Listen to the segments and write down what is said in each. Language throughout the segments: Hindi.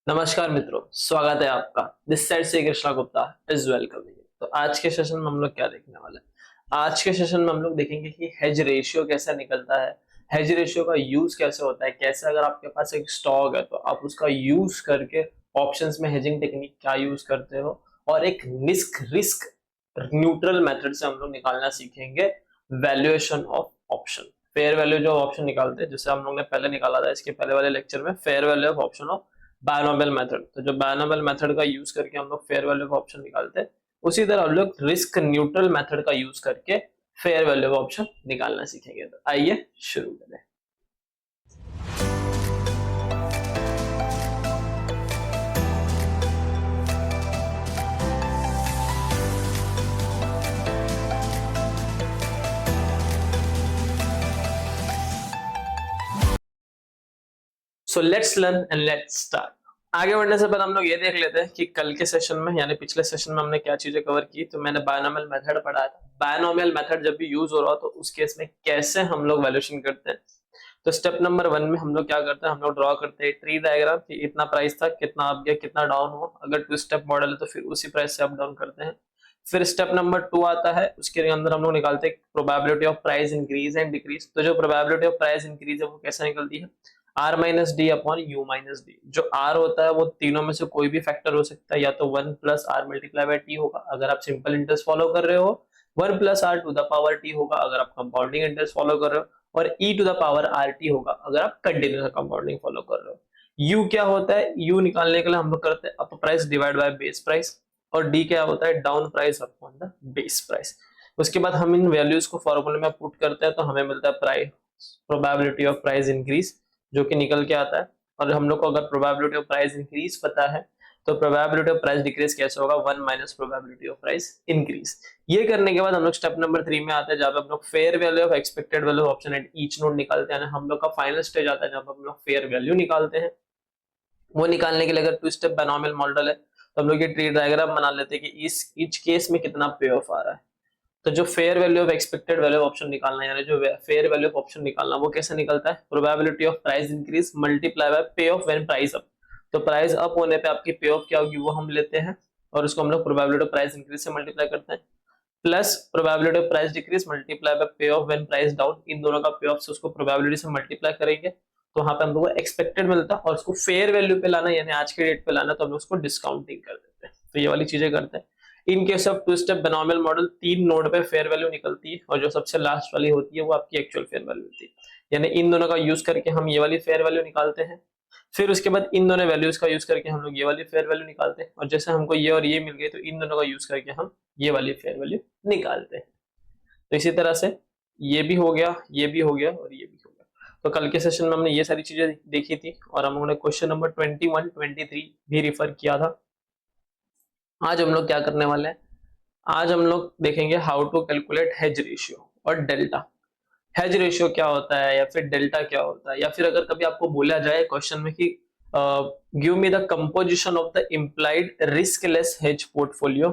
नमस्कार मित्रों, स्वागत है आपका। दिस साइड से कृष्णा गुप्ता इज वेलकम। तो आज के सेशन में हम लोग क्या देखने वाले हैं? आज के सेशन में हम लोग देखेंगे कि हेज रेशियो कैसे निकलता है, हेज रेशियो का यूज कैसे होता है, कैसे अगर आपके पास एक स्टॉक है तो आप उसका यूज करके ऑप्शंस में हेजिंग टेक्निक क्या यूज करते हो, और एक रिस्क रिस्क न्यूट्रल मेथड से हम लोग निकालना सीखेंगे valuation of option. Fair value जो ऑप्शन निकालते हैं, जैसे हम लोग ने पहले निकाला था इसके पहले वाले लेक्चर में, fair value of option of binomial method. तो जो बायनोमियल मेथड का यूज करके हम लोग फेयर वैल्यू ऑफ ऑप्शन निकालते हैं, उसी तरह हम लोग रिस्क न्यूट्रल मेथड का यूज करके फेयर वैल्यू ऑफ ऑप्शन निकालना सीखेंगे। तो आइए शुरू करें। So let's learn and let's start. आगे बढ़ने से पहले हम लोग ये देख लेते हैं कि कल के सेशन में यानी पिछले सेशन में हमने क्या चीजें कवर की। तो मैंने बायनोमियल मेथड पढ़ाया था। बायनोमियल मेथड जब भी यूज हो रहा हो तो उस केस में कैसे हम लोग वैल्यूएशन करते हैं। तो स्टेप नंबर 1 में हम लोग क्या करते हैं, हम लोग ड्रॉ करते हैं ट्री डायग्राम कि इतना प्राइस था, कितना अप गया, कितना डाउन हुआ। अगर टू स्टेप मॉडल है तो फिर उसी प्राइस से अप डाउन करते हैं। फिर स्टेप नंबर 2 आता है, उसके अंदर हम लोग निकालते हैं probability of price increase and decrease. तो जो प्रोबेबिलिटी ऑफ प्राइस इंक्रीज है वो कैसे निकलती है, R minus D upon U minus D. जो आर होता है वो तीनों में से कोई भी फैक्टर हो सकता है, या तो 1 plus R multiply by T होगा अगर आप सिंपल इंटरेस्ट फॉलो कर रहे हो, 1 plus R to the power T होगा अगर आप कंपाउंडिंग इंटरेस्ट फॉलो कर रहे हो, और e to the power R T होगा अगर आप कंटिन्यूस कंपाउंडिंग फॉलो कर रहे हो। यू क्या होता है, यू निकालने के लिए हम लोग करते हैं up price divide by base price, और डी क्या होता है, down price upon the base price. उसके बाद हम इन वैल्यूज को फॉर्मूले में पुट करते हैं तो हमें मिलता है price probability of price increase, जो कि निकल के आता है। और हम लोग को अगर प्रोबेबिलिटी ऑफ प्राइस इंक्रीज पता है तो प्रोबेबिलिटी ऑफ प्राइस डिक्रीज कैसे होगा, 1 minus probability of price increase. ये करने के बाद हम लोग स्टेप नंबर 3 में आते हैं, जहां पे हम लोग fair value of expected value of option at each node निकालते हैं। हम लोग का फाइनल स्टेज आता है जहां पर हम लोग फेयर वैल्यू निकालते हैं। वो निकालने के लिए अगर टू स्टेप बायनोमियल मॉडल है तो हम लोग ये ट्री डायग्राम बना लेते हैं कि इस ईच केस में कितना पे ऑफ आ रहा है। तो जो fair value of expected value of option निकालना है, यानी जो फेयर वैल्यू ऑफ ऑप्शन निकालना, वो कैसे निकलता है, probability of price increase multiply by पे ऑफ व्हेन प्राइस अप। तो प्राइस अप होने पे आपकी पे ऑफ क्या होगी वो हम लेते हैं, और उसको हम लोग प्रोबेबिलिटी ऑफ प्राइस इंक्रीज से मल्टीप्लाई करते हैं, plus probability of price decrease multiply by पे ऑफ व्हेन प्राइस डाउन। इन दोनों का पे ऑफ से उसको प्रोबेबिलिटी से मल्टीप्लाई करेंगे तो वहां पे हम लोग को एक्सपेक्टेड मिलता है, और उसको फेयर वैल्यू पे लाना यानी आज के डेट पे लाना तो हम लोग उसको डिस्काउंटिंग कर देते हैं। तो ये वाली चीजें करते हैं। In case of two step binomial model 3 node पे फेयर वैल्यू निकलती है, और जो सबसे लास्ट वाली होती है वो आपकी एक्चुअल फेयर वैल्यू होती है। यानी इन दोनों का यूज करके हम ये वाली फेयर वैल्यू निकालते हैं। फिर उसके बाद इन दोनों वैल्यूज का यूज करके हम लोग ये वाली फेयर वैल्यू निकालते हैं, और जैसे हमको ये और ये मिल गए तो इन दोनों का यूज करके हम ये वाली फेयर वैल्यू निकालते हैं। तो इसी तरह से ये भी हो गया, ये भी हो गया, और ये भी हो गया। तो कल के सेशन में हमने ये सारी चीजें देखी थी, और हम लोगों ने क्वेश्चन नंबर 21, 23 भी रिफर किया था। आज हम लोग क्या करने वाले हैं, आज हम लोग देखेंगे how to calculate hedge ratio और डेल्टा। हेज रेशियो क्या होता है, या फिर डेल्टा क्या होता है, या फिर अगर कभी आपको बोला जाए क्वेश्चन में कि give me the composition of the implied riskless hedge portfolio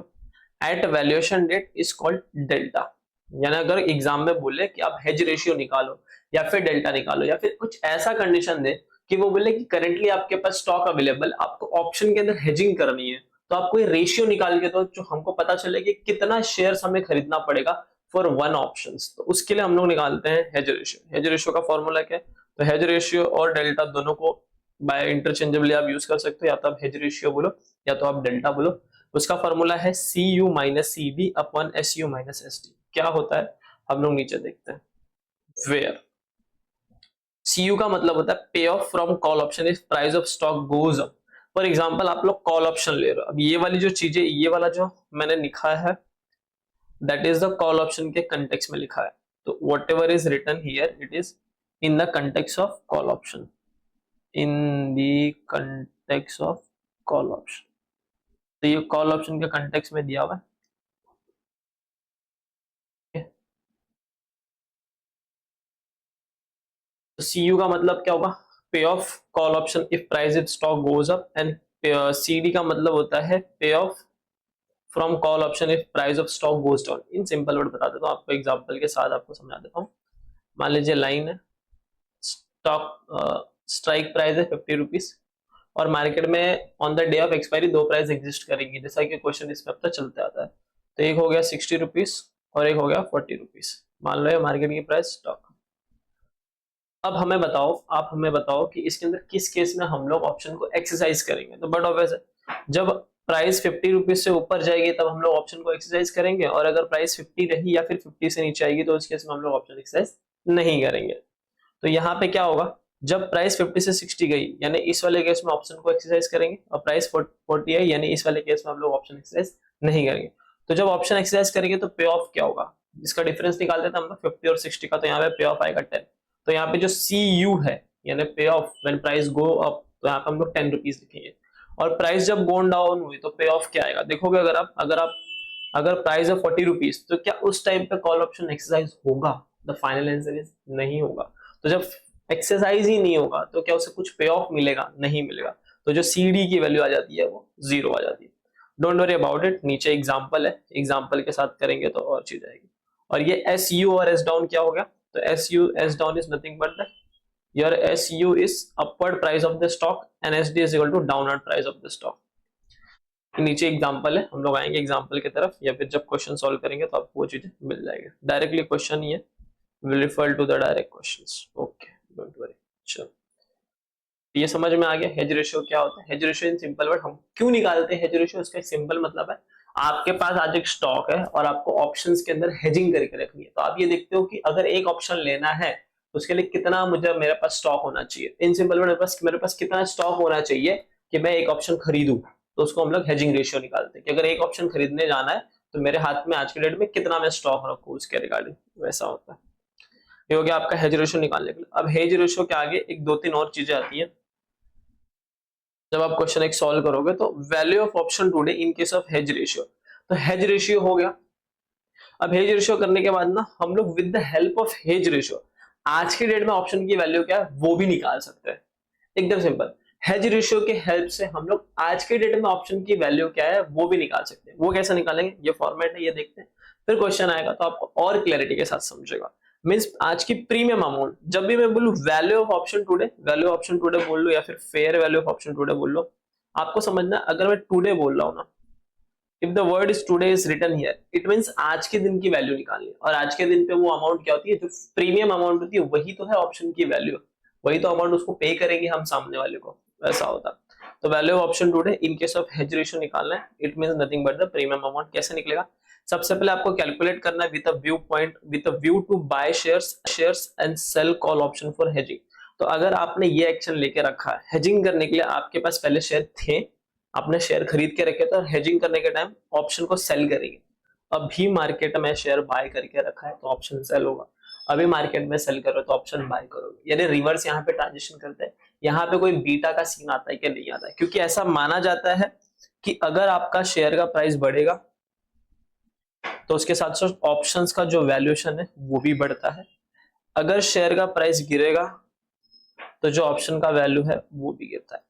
at valuation date is called delta. यानी अगर एग्जाम में बोले कि आप हेज रेशियो निकालो या फिर डेल्टा निकालो, या फिर कुछ ऐसा कंडीशन दे कि वो बोले कि करेंटली आपके पास स्टॉक अवेलेबल, आपको ऑप्शन के अंदर हेजिंग करनी है, तो आपको ये रेशियो निकाल के दो जो हमको पता चले कि कितना शेयर्स हमें खरीदना पड़ेगा फॉर वन ऑप्शन। तो उसके लिए हम लोग निकालते हैं हेज रेशियो। हेज रेशियो का फॉर्मूला क्या है, तो हेज रेशियो और डेल्टा दोनों को बाय इंटरचेंजेबली आप यूज कर सकते हो, या तो आप हेज रेशियो बोलो या तो आप डेल्टा बोलो। उसका फॉर्मूला है C U minus C B upon S U minus S T. क्या होता है हम लोग नीचे देखते हैं। वेयर सी यू का मतलब होता है payoff from call option if price of stock goes up. For example आप लोग कॉल ऑप्शन ले रहे हो, अब ये वाली जो चीजें, ये वाला जो मैंने लिखा है that is the call option के कंटेक्स्ट में लिखा है। तो whatever is written here it is in the context of call option, in the context of call option. तो ये कॉल ऑप्शन के कंटेक्स्ट में दिया हुआ है। तो सी यू का मतलब क्या होगा, payoff call option if price if stock goes up, and C D का मतलब होता है payoff from call option if price of stock goes down. In simple word बता देता हूँ आपको, एग्जांपल के साथ आपको समझा देता हूँ। मान लीजिए लाइन है, स्टॉक स्ट्राइक प्राइस है 50 रुपीज, और मार्केट में on the day of expiry दो प्राइस एग्जिस्ट करेंगी, जैसा कि क्वेश्चन इसमें अब तक चलते आता है। तो एक हो गया 60 रुपीज और एक हो गया 40 रुपीज, मान लो ये मार्केट की प्राइस स्टॉक। अब हमें बताओ, आप हमें बताओ कि इसके अंदर किस केस में हम लोग ऑप्शन को एक्सरसाइज करेंगे। तो बट ऑब्वियस है, जब प्राइस 50 रुपीज से ऊपर जाएगी तब हम लोग ऑप्शन को एक्सरसाइज करेंगे, और अगर प्राइस 50 रही या फिर 50 से नीचे आएगी तो उस केस में हम लोग ऑप्शन एक्सरसाइज नहीं करेंगे। तो यहाँ पे क्या होगा, जब प्राइस 50 से 60 गई यानी इस वाले केस में ऑप्शन को एक्सरसाइज करेंगे, और प्राइस 40 है यानी इस वाले केस में हम लोग ऑप्शन एक्सरसाइज नहीं करेंगे। तो जब ऑप्शन एक्सरसाइज करेंगे तो पे ऑफ क्या होगा, इसका डिफरेंस निकालते थे हम लोग 50 और 60 का, तो यहाँ पे पे ऑफ आएगा 10। तो यहाँ पे जो CU है यानी पे of when price go up, तो यहाँ पे हम लोग 10 रुपीज लिखेंगे। और प्राइस जब गो डाउन हुई तो पे ऑफ क्या आएगा, देखोगे अगर प्राइस है 40 रुपीज तो क्या उस टाइम पे कॉल ऑप्शन एक्सरसाइज होगा? द फाइनल आंसर इज नहीं होगा। तो जब एक्सरसाइज ही नहीं होगा तो क्या उसे कुछ पे ऑफ मिलेगा? नहीं मिलेगा। तो जो CD की वैल्यू आ जाती है वो 0 आ जाती है। डोंट वरी अबाउट इट, नीचे एग्जांपल है, एग्जांपल के साथ करेंगे तो और चीज आएगी। और ये SU और S डाउन क्या हो गया, तो S down is nothing but the your SU is upward price of the stock and SD is equal to downward price of the stock. नीचे एग्जांपल है, हम लोग आएंगे एग्जांपल की तरफ, या फिर जब क्वेश्चन सॉल्व करेंगे तो आपको वो चीजें मिल जाएगी। डायरेक्टली क्वेश्चन ही है, will refer to the direct questions. Okay, don't worry. चलो, ये समझ में आ गया हेज रेशियो क्या होता है। Hedge ratio in simple word हम क्यों निकालते हैं हेज रेशियो, इसका सिंपल मतलब है आपके पास आज एक स्टॉक है और आपको ऑप्शंस के अंदर हेजिंग करके रखनी है। तो आप ये देखते हो कि अगर एक ऑप्शन लेना है तो उसके लिए कितना मेरे पास स्टॉक होना चाहिए। इन सिंपल वर्ड मेरे पास कितना स्टॉक होना चाहिए कि मैं एक ऑप्शन खरीदूं, तो उसको हम लोग हेजिंग रेशियो निकालते हैं कि अगर एक ऑप्शन खरीदने जाना है तो मेरे हाथ में आज के डेट में कितना मैं स्टॉक रखूं उसके रिगार्डिंग, वैसा होता है। ये हो गया आपका हेज रेशियो निकालने के लिए। अब हेज रेशियो के आगे एक दो तीन और चीजें आती है जब आप क्वेश्चन एक सॉल्व करोगे। तो value of option today in case of hedge ratio, तो हेज रेशियो हो गया। अब हेज रेशियो करने के बाद ना हम लोग with the help of hedge ratio आज के डेट में ऑप्शन की वैल्यू क्या है वो भी निकाल सकते हैं। एकदम सिंपल, हेज रेशियो के हेल्प से हम लोग आज के डेट में ऑप्शन की वैल्यू क्या है वो भी निकाल सकते हैं। वो कैसे निकालेंगे, ये फॉर्मेट है, ये देखते हैं, फिर क्वेश्चन आएगा तो आपको और क्लैरिटी के साथ समझेगा। मींस आज की प्रीमियम अमाउंट, जब भी मैं बोलूं value of option today, value of option today बोल लो या फिर fair value of option today बोल लो, आपको समझना अगर मैं टुडे बोल रहा हूं ना, if the word is today is written here, it means आज के दिन की वैल्यू निकालनी है। और आज के दिन पे वो अमाउंट क्या होती है, जो प्रीमियम अमाउंट होती है वही तो है ऑप्शन की वैल्यू, वही तो अमाउंट उसको पे करेंगे हम सामने वाले को, वैसा होता। तो value of option today in case of hedge ratio निकालना है, it means nothing but the premium amount. कैसे निकलेगा, सबसे पहले आपको कैलकुलेट करना है with a view to buy shares and sell call option for hedging. तो अगर आपने ये एक्शन लेके रखा है हेजिंग करने के लिए, आपके पास पहले शेयर थे, आपने शेयर खरीद के रखे थे और हेजिंग करने के टाइम ऑप्शन को सेल करेंगे। अभी मार्केट में शेयर बाय करके रखा है तो ऑप्शन सेल होगा, अभी मार्केट में सेल करो तो ऑप्शन बाय करोगे, यानी रिवर्स यहाँ पे ट्रांजिशन करते हैं। यहाँ पे कोई बीटा का सीन आता है कि नहीं आता है, क्योंकि ऐसा माना जाता है कि अगर आपका शेयर का प्राइस बढ़ेगा तो उसके साथ साथ ऑप्शंस का जो वैल्यूएशन है वो भी बढ़ता है, अगर शेयर का प्राइस गिरेगा तो जो ऑप्शन का वैल्यू है वो भी गिरता है।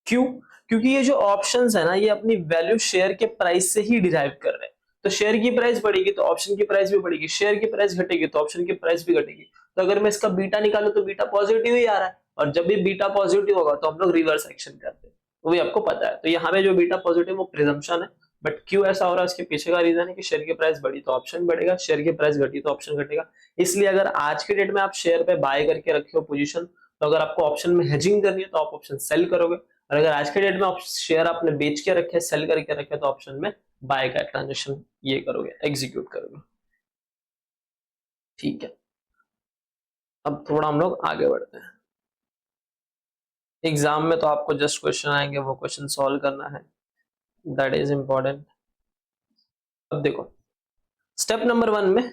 क्यों, क्योंकि ये जो ऑप्शंस है ना ये अपनी वैल्यू शेयर के प्राइस से ही डिराइव कर रहे हैं। तो शेयर की प्राइस बढ़ेगी तो ऑप्शन की प्राइस भी बढ़ेगी, शेयर की प्राइस घटेगी तो ऑप्शन की प्राइस भी घटेगी। तो अगर मैं इसका बीटा निकालूं तो बीटा पॉजिटिव ही आ रहा है, और जब भी बीटा पॉजिटिव होगा तो हम लोग रिवर्स एक्शन करते हैं, वो भी आपको पता है। तो यहाँ पे जो बीटा पॉजिटिव वो प्रिजम्पशन है, बट क्यों ऐसा हो रहा है उसके पीछे का रीजन है कि शेयर की प्राइस बढ़ी तो ऑप्शन बढ़ेगा, शेयर की प्राइस घटी तो ऑप्शन घटेगा। इसलिए अगर आज के डेट में आप शेयर पे बाय करके रखे हो पोजीशन, तो अगर आपको ऑप्शन में हेजिंग करनी है तो आप ऑप्शन सेल करोगे, और अगर आज के डेट में शेयर आपने बेच के रखे, सेल करके रखे, तो ऑप्शन में बाय का ट्रांजेक्शन ये करोगे, एग्जीक्यूट करोगे। ठीक है, अब थोड़ा हम लोग आगे बढ़ते हैं। एग्जाम में तो आपको जस्ट क्वेश्चन आएंगे, वो क्वेश्चन सॉल्व करना है, दैट इज इंपॉर्टेंट। अब देखो स्टेप नंबर 1 में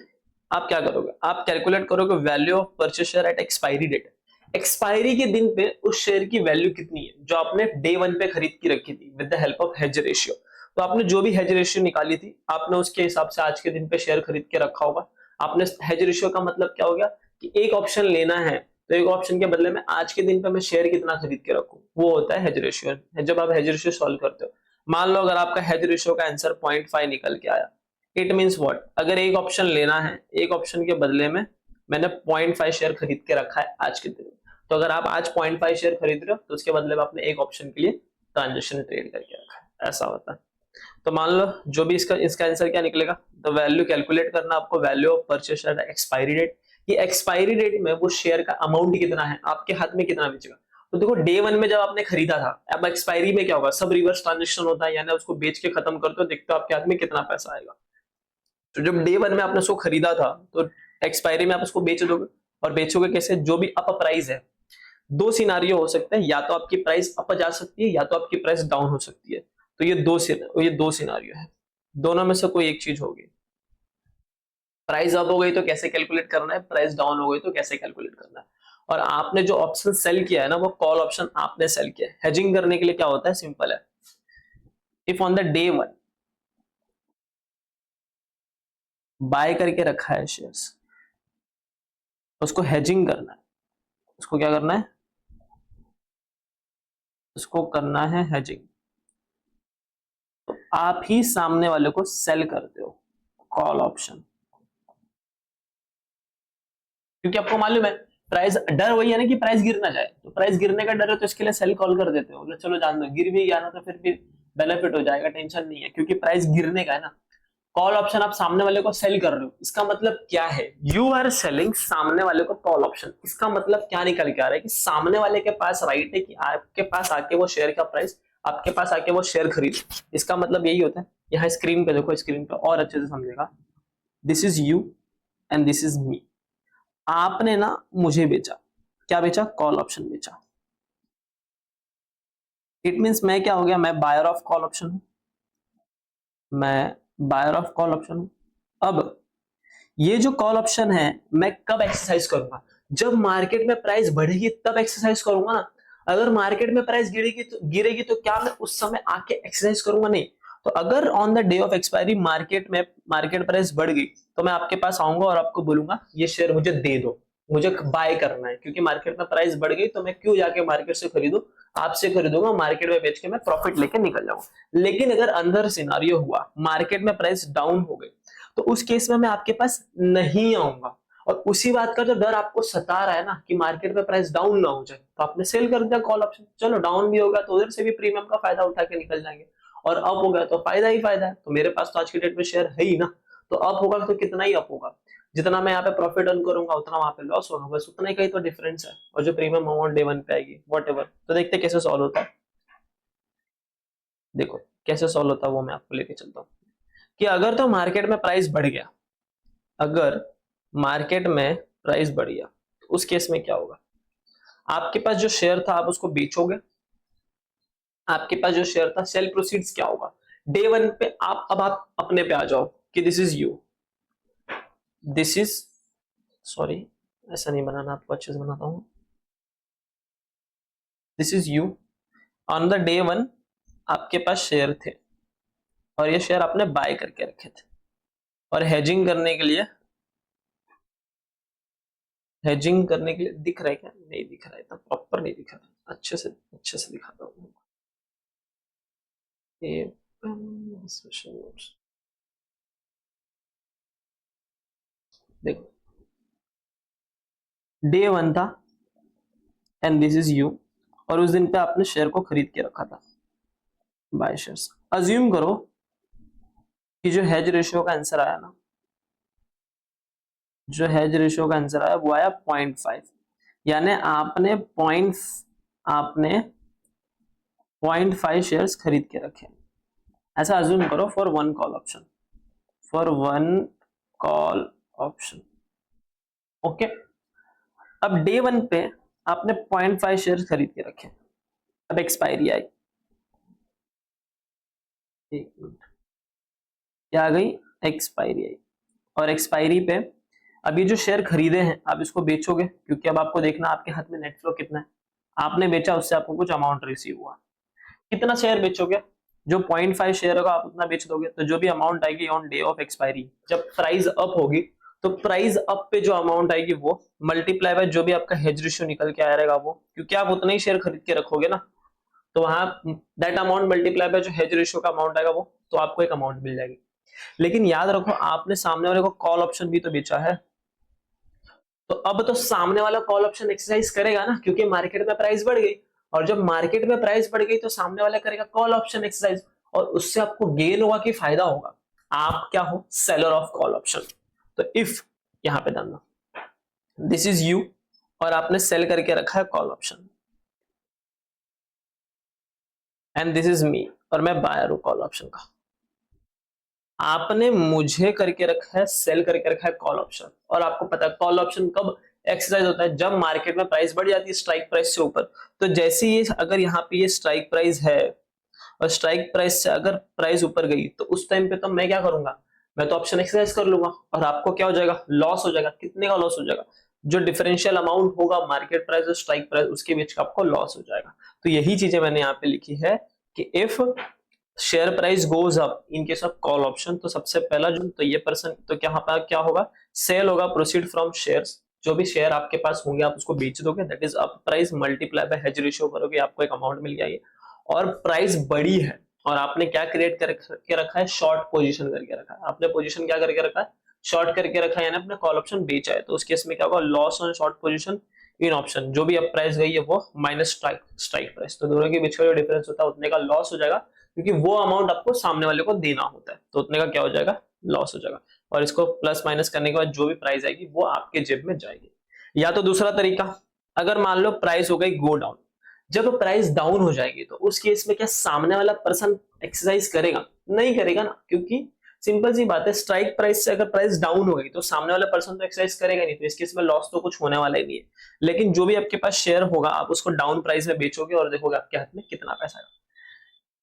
आप क्या करोगे, आप कैलकुलेट करोगे value of purchase share at expiry date. Expiry के दिन पे उस शेयर की वैल्यू कितनी है जो आपने डे 1 पे खरीद की रखी थी with the help of hedge ratio. तो आपने जो भी हेज रेशियो निकाली थी आपने उसके हिसाब से आज के दिन पे शेयर खरीद के रखा होगा। आपने हेज रेशियो का मतलब क्या हो गया कि एक ऑप्शन लेना है तो एक ऑप्शन के बदले में आज के दिन पे मैं शेयर कितना खरीद के रखूं, वो होता है हेज रेशियो। जब आप हेज रेशियो सॉल्व करते हो, मान लो अगर आपका हेज रेशियो का आंसर 0.5 निकल के आया, इट मींस व्हाट, अगर एक ऑप्शन लेना है, एक ऑप्शन के बदले में मैंने 0.5 शेयर खरीद के रखा है आज के दिन में, तो अगर आप आज 0.5 शेयर खरीद रहे हो तो उसके बदले में आपने एक ऑप्शन के लिए ट्रांजेक्शन ट्रेड करके रखा है, ऐसा होता है। तो मान लो जो भी इसका इसका आंसर क्या निकलेगा, तो वैल्यू कैलकुलेट करना आपको, value of purchase at expiry date. ये एक्सपायरी डेट में वो शेयर का अमाउंट कितना है, आपके हाथ में कितना बेचेगा। तो देखो डे 1 में जब आपने खरीदा था, अब एक्सपायरी में क्या होगा, सब रिवर्स ट्रांजेक्शन होता है, यानी उसको बेच के खत्म करते हो, देखते हो आपके हाथ में कितना पैसा आएगा। तो जब डे 1 में आपने उसको खरीदा था तो एक्सपायरी में आप उसको बेच दोगे, और बेचोगे कैसे, जो भी अप प्राइस है। दो सिनारियो हो सकते हैं, या तो आपकी प्राइस अप जा सकती है या तो आपकी प्राइस डाउन हो सकती है। तो ये दो सिनारियो है, दोनों में से कोई एक चीज होगी। प्राइस अप हो गई तो कैसे कैलकुलेट करना है, प्राइस डाउन हो गई तो कैसे कैलकुलेट करना है। और आपने जो ऑप्शन सेल किया है ना, वो कॉल ऑप्शन आपने सेल किया है। हेजिंग करने के लिए क्या होता है, सिंपल है, if on the day 1 buy करके रखा है शेयर्स, उसको हेजिंग करना है, उसको क्या करना है, उसको करना है हेजिंग। तो आप ही सामने वाले को सेल करते हो, कॉल ऑप्शन, क्योंकि आपको मालूम है प्राइस, डर वही है ना कि प्राइस गिर ना जाए, तो प्राइस गिरने का डर है तो इसके लिए सेल कॉल कर देते हो, चलो जान दो, गिर भी गया ना तो फिर भी बेनिफिट हो जाएगा, टेंशन नहीं है, क्योंकि प्राइस गिरने का है ना। कॉल ऑप्शन आप सामने वाले को सेल कर रहे हो, इसका मतलब क्या है, यू आर सेलिंग सामने वाले को कॉल ऑप्शन। इसका मतलब क्या निकल के आ रहा है कि सामने वाले के पास राइट है कि आपके पास आके वो शेयर का प्राइस, आपके पास आके वो शेयर खरीदे। इसका मतलब यही होता है। यहाँ स्क्रीन पे देखो, स्क्रीन पे और अच्छे से समझेगा। This is you and this is me. आपने ना मुझे बेचा, क्या बेचा, कॉल ऑप्शन बेचा। इट मींस मैं क्या हो गया, मैं बायर ऑफ कॉल ऑप्शन हूं, मैं बायर ऑफ कॉल ऑप्शन हूं। अब ये जो कॉल ऑप्शन है मैं कब एक्सरसाइज करूंगा, जब मार्केट में प्राइस बढ़ेगी तब एक्सरसाइज करूंगा ना। अगर मार्केट में प्राइस गिरेगी तो क्या मैं उस समय आके एक्सरसाइज करूंगा, नहीं। तो अगर on the day of expiry market price बढ़ गई तो मैं आपके पास आऊंगा और आपको बोलूंगा ये शेयर मुझे दे दो, मुझे बाय करना है, क्योंकि मार्केट में प्राइस बढ़ गई तो मैं क्यों जाके मार्केट से खरीदूं, आपसे खरीदूंगा, मार्केट में बेच के मैं प्रॉफिट लेके निकल जाऊंगा। लेकिन अगर अंदर सिनारियो हुआ, मार्केट में प्राइस डाउन हो गई, तो उस केस में मैं आपके पास नहीं आऊंगा। और उसी बात का जो डर आपको सता रहा है ना कि मार्केट में प्राइस डाउन ना हो जाए, तो आपने सेल कर दिया कॉल ऑप्शन, चलो डाउन भी होगा तो उधर से भी प्रीमियम का फायदा उठा के निकल जाएंगे, और अप हो गया तो फायदा ही फायदा है। तो मेरे पास तो आज की डेट में शेयर है ही ना, तो अप होगा तो कितना ही अप होगा, जितना मैं यहाँ पे प्रॉफिट अर्न करूंगा उतना वहां पे लॉस होगा, बस उतना ही, कहीं तो डिफरेंस है। और जो प्रीमियम अमाउंट डे 1 पे आएगी वॉट एवर। तो देखते कैसे सॉल्व होता है, देखो कैसे सॉल्व होता है वो मैं आपको लेके चलता हूँ। कि अगर तो मार्केट में प्राइस बढ़ गया, अगर मार्केट में प्राइस बढ़ गया तो उस केस में क्या होगा, आपके पास जो शेयर था आप उसको बेचोगे, आपके पास जो शेयर था, सेल प्रोसीड्स क्या होगा, डे 1 पे आप, अब आप अपने पे आ जाओ कि this is you, this is, sorry ऐसा नहीं बनाना, आपको अच्छे से बनाता हूं, this is you. On the day 1 आपके पास शेयर थे और ये शेयर आपने बाय करके रखे थे, और हेजिंग करने के लिए, हेजिंग करने के लिए दिख रहा है क्या, नहीं दिख रहा है, इतना प्रॉपर नहीं दिख रहा है, अच्छे से दिखाता हूँ। देखो डे 1 था एंड दिस इज यू, और उस दिन पे आपने शेयर को खरीद के रखा था, बाय शेयर्स। अज्यूम करो कि जो हेज रेशियो का आंसर आया ना, जो हेज रेशियो का आंसर आया वो आया 0.5, यानी आपने 0.5 शेयर्स खरीद के रखे। ऐसा अज्यूम करो for one call option, for one call option, okay. अब डे 1 पे आपने 0.5 शेयर्स खरीद के रखे, अब एक्सपायरी आई, एक मिनट, क्या आ गई, एक्सपायरी आई। और एक्सपायरी पे अब ये जो शेयर खरीदे हैं आप इसको बेचोगे, क्योंकि अब आपको देखना आपके हाथ में नेट फ्लो कितना है, आपने बेचा उससे आपको कुछ अमाउंट रिसीव हुआ, कितना शेयर बेचोगे, जो 0.5 शेयर होगा आप उतना बेच दोगे। तो जो भी अमाउंट आएगी ऑन डे ऑफ एक्सपायरी, जब प्राइस अप होगी तो प्राइस अप पे जो अमाउंट आएगी वो मल्टीप्लाई बाय जो भी आपका हेज रेशियो निकल के आया रहेगा वो, क्योंकि आप उतना ही शेयर खरीद के रखोगे ना, तो वहां दैट अमाउंट मल्टीप्लाई बाय जो हेज रेशियो का अमाउंट आएगा वो, तो आपको एक अमाउंट मिल जाएगी। लेकिन याद रखो आपने सामने वाले को कॉल ऑप्शन भी तो बेचा है, तो अब तो सामने वाला कॉल ऑप्शन एक्सरसाइज करेगा ना, क्योंकि मार्केट में प्राइस बढ़ गई, और जब मार्केट में प्राइस बढ़ गई तो सामने वाला करेगा कॉल ऑप्शन एक्सरसाइज, और उससे आपको गेन होगा कि फायदा होगा? आप क्या हो? Seller of call option. तो इफ यहां पे डालना दिस इज यू, और आपने सेल करके रखा है call option, and this is me, और मैं बायर हूं कॉल ऑप्शन का। आपने मुझे करके रखा है, सेल करके रखा है कॉल ऑप्शन, और आपको पता है कॉल ऑप्शन कब एक्सरसाइज होता है? जब मार्केट में प्राइस बढ़ जाती है स्ट्राइक प्राइस से ऊपर। तो जैसे ये अगर यहाँ पे ये स्ट्राइक प्राइस है, और स्ट्राइक प्राइस से अगर प्राइस ऊपर गई, तो उस टाइम पे तो मैं क्या करूंगा? मैं तो ऑप्शन एक्सरसाइज कर लूंगा, और आपको क्या हो जाएगा? लॉस हो जाएगा। कितने का लॉस हो जाएगा? जो डिफरेंशियल अमाउंट होगा मार्केट प्राइस और स्ट्राइक प्राइस, उसके बीच का आपको लॉस हो जाएगा। तो यही चीजें मैंने यहाँ पे लिखी है कि if share price goes up in case of call option, तो सबसे पहला जो तो ये पर्सन तो क्या होगा? सेल होगा, प्रोसीड फ्रॉम शेयर्स। जो भी शेयर आपके पास होंगे आप उसको बेच दोगे, that is up price multiply by hedge ratio करोगे, आपको एक अमाउंट मिल गया ये। और प्राइस बड़ी है, और आपने क्या क्रिएट करके रखा है? शॉर्ट पोजीशन करके रखा है। आपने पोजीशन क्या करके रखा है? शॉर्ट करके रखा है, यानी अपने कॉल ऑप्शन बेचा है। तो उस केस में क्या होगा? Loss on short position in option. जो भी अब प्राइस गई है वो माइनस स्ट्राइक प्राइस, तो दोनों के बीच का जो डिफरेंस होता है उतने का लॉस हो जाएगा, क्योंकि वो अमाउंट आपको सामने वाले को देना होता है, तो उतने का क्या हो जाएगा? लॉस हो जाएगा। और इसको प्लस माइनस करने के बाद जो भी प्राइस आएगी वो आपके जेब में जाएगी। या तो दूसरा तरीका, अगर मान लो प्राइस हो गई गो डाउन, जब प्राइस डाउन हो जाएगी तो उस केस में क्या सामने वाला पर्सन एक्सरसाइज करेगा? नहीं करेगा ना, क्योंकि सिंपल सी बात है, स्ट्राइक प्राइस से अगर प्राइस डाउन हो गई तो सामने वाला पर्सन तो एक्सरसाइज करेगा नहीं, तो इस केस में लॉस तो कुछ होने वाला ही नहीं है। लेकिन जो भी आपके पास शेयर होगा आप उसको डाउन प्राइस में बेचोगे, और देखोगे आपके हाथ में कितना पैसा आएगा।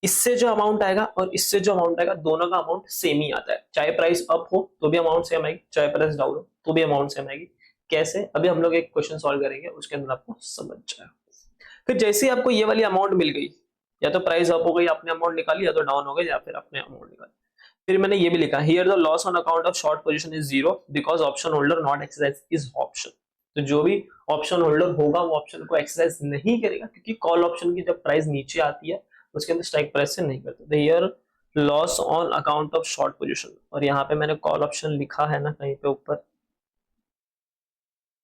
इससे जो अमाउंट आएगा और इससे जो अमाउंट आएगा, दोनों का अमाउंट सेम ही आता है। चाहे प्राइस अप हो तो भी अमाउंट सेम आएगी, चाहे प्राइस डाउन हो तो भी अमाउंट सेम आएगी। कैसे? अभी हम लोग एक क्वेश्चन सॉल्व करेंगे, उसके अंदर आपको समझ जाएगा। फिर जैसे ही आपको ये वाली अमाउंट मिल गई, या तो प्राइस अप हो गई आपने अमाउंट निकाली, या तो डाउन हो गई या फिर आपने अमाउंट निकाली। फिर मैंने ये भी लिखा, here the loss on account of short position is zero because option holder not exercise is option. तो जो भी ऑप्शन होल्डर होगा वो ऑप्शन को एक्सरसाइज नहीं करेगा, क्योंकि कॉल ऑप्शन की जब प्राइस नीचे आती है उसके अंदर स्ट्राइक प्राइस से नहीं करते। तो here loss on account of short position, और यहाँ पे मैंने कॉल ऑप्शन लिखा है ना कहीं पे ऊपर,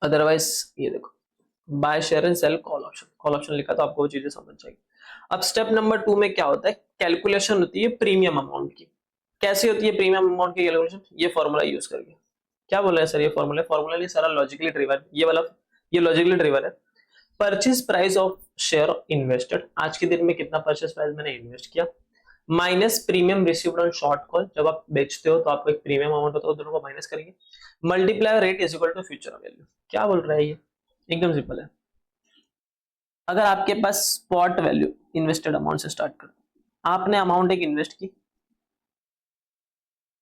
अदरवाइज ये देखो buy share and sell call option लिखा, तो आपको वो चीजें समझ जाएगी। अब स्टेप नंबर 2 में क्या होता है? कैलकुलेशन होती है प्रीमियम अमाउंट की। कैसे होती है प्रीमियम अमाउंट की कैलकुलेशन? ये फॉर्मूला यूज करके। क्या बोला है सर? ये फॉर्मूला नहीं, सारा लॉजिकली ड्रिवन, ये वाला ये लॉजिकली ड्रिवन है। Purchase price of share invested, आज के दिन में कितना परचेज प्राइस मैंने इन्वेस्ट किया, minus premium received on short call. जब आप बेचते हो तो आपको एक प्रीमियम अमाउंट होता है, दोनों को माइनस करेंगे, multiply rate is equal to future value. क्या बोल रहा है ये? एकदम सिंपल है। अगर आपके पास स्पॉट वैल्यू इन्वेस्टेड अमाउंट से स्टार्ट कर, आपने अमाउंट एक इन्वेस्ट की,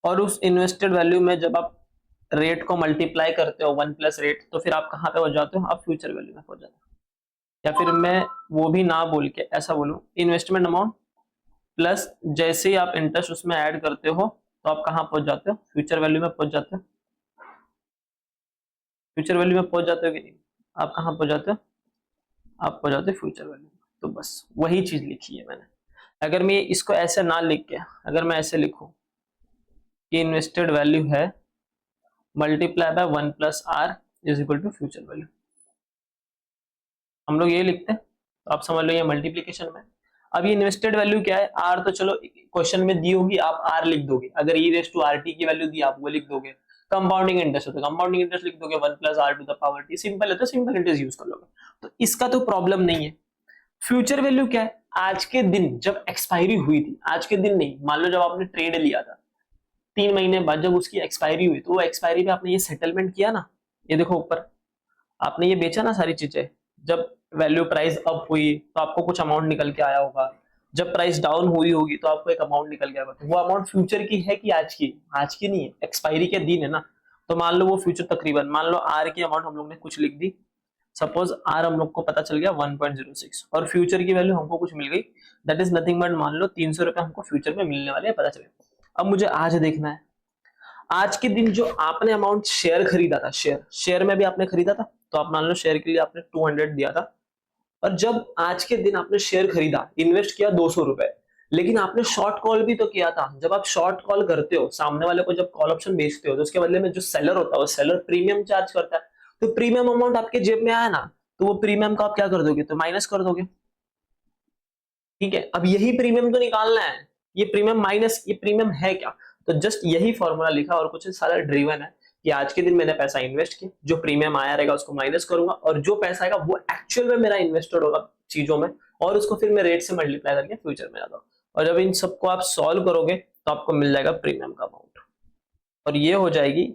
और उस इन्वेस्टेड वैल्यू में जब आप रेट को मल्टीप्लाई करते हो 1 प्लस रेट, तो फिर आप कहां पे पहुंच जाते हो? आप फ्यूचर वैल्यू में पहुंच जाते हो। या फिर मैं वो भी ना बोल के ऐसा बोलूं, इन्वेस्टमेंट अमाउंट प्लस जैसे ही आप इंटरेस्ट उसमें ऐड करते हो तो आप कहां पहुंच जाते हो? फ्यूचर वैल्यू में पहुंच जाते हो। फ्यूचर वैल्यू में पहुंच जाते हो कि नहीं? आप कहां पहुंच जाते हो? आप पहुंच जाते हो फ्यूचर वैल्यू। तो बस वही चीज लिखी है मैंने। अगर मैं इसको ऐसे ना लिख के, अगर मैं ऐसे लिखूं कि इन्वेस्टेड वैल्यू है multiply by 1 plus R is equal to future value, हम लोग ये लिखते हैं, तो आप समझ लो ये मल्टीप्लीकेशन में। अब ये इन्वेस्टेड वैल्यू क्या है? आर, तो चलो क्वेश्चन में दी होगी आप आर लिख दोगे, अगर ई रेस टू आर टी की वैल्यू दी आप वो लिख दोगे। कंपाउंडिंग इंटरेस्ट होता है, कंपाउंडिंग इंटरेस्ट लिख दोगे 1 plus R to the power T. Simple है तो सिंपल इंटरेस्ट यूज कर लोगे, तो इसका तो प्रॉब्लम नहीं है। फ्यूचर वैल्यू क्या है? आज के दिन जब एक्सपायरी हुई थी, आज के दिन नहीं, मान लो जब आपने ट्रेड लिया था 3 महीने बाद जब उसकी एक्सपायरी हुई, तो वो एक्सपायरी पे आपने ये सेटलमेंट किया ना, ये देखो ऊपर आपने ये बेचा ना सारी चीजें। जब वैल्यू प्राइस अप हुई तो आपको कुछ अमाउंट निकल के आया होगा, जब प्राइस डाउन हुई होगी तो आपको एक अमाउंट निकल गया होगा। तो वो अमाउंट फ्यूचर की है कि आज की? आज की नहीं है, एक्सपायरी के दिन है ना। तो मान लो वो फ्यूचर तकरीबन, मान लो आर की अमाउंट हम लोग ने कुछ लिख दी, सपोज आर हम लोग को पता चल गया 1.06, और फ्यूचर की वैल्यू हमको कुछ मिल गई, दैट इज नथिंग बट मान लो 300 रुपए हमको फ्यूचर में मिलने वाले हैं, पता चले। अब मुझे आज देखना है, आज के दिन जो आपने अमाउंट शेयर खरीदा था, शेयर में भी आपने खरीदा था, तो आप मान लो शेयर के लिए आपने 200 दिया था, और जब आज के दिन आपने शेयर खरीदा, इन्वेस्ट किया 200 रुपए, लेकिन आपने शॉर्ट कॉल भी तो किया था। जब आप शॉर्ट कॉल करते हो सामने वाले को, जब कॉल ऑप्शन बेचते हो, तो उसके बदले में जो सेलर होता है वो सेलर प्रीमियम चार्ज करता है। तो प्रीमियम अमाउंट आपके जेब में आया ना, तो वो प्रीमियम को आप क्या कर दोगे, तो माइनस कर दोगे। ठीक है, अब यही प्रीमियम तो निकालना है, ये प्रीमियम माइनस ये प्रीमियम है क्या, तो जस्ट यही फॉर्मूला लिखा और कुछ सारा ड्रिवन है कि आज के दिन मैंने पैसा इन्वेस्ट किया, जो प्रीमियम आया रहेगा उसको माइनस करूंगा, और जो पैसा आएगा वो एक्चुअल में मेरा इन्वेस्टेड होगा चीजों में, और उसको फिर मैं रेट से मल्टीप्लाई करके फ्यूचर में लाता हूँ। और जब इन सबको आप सॉल्व करोगे तो आपको मिल जाएगा प्रीमियम का अमाउंट, और ये हो जाएगी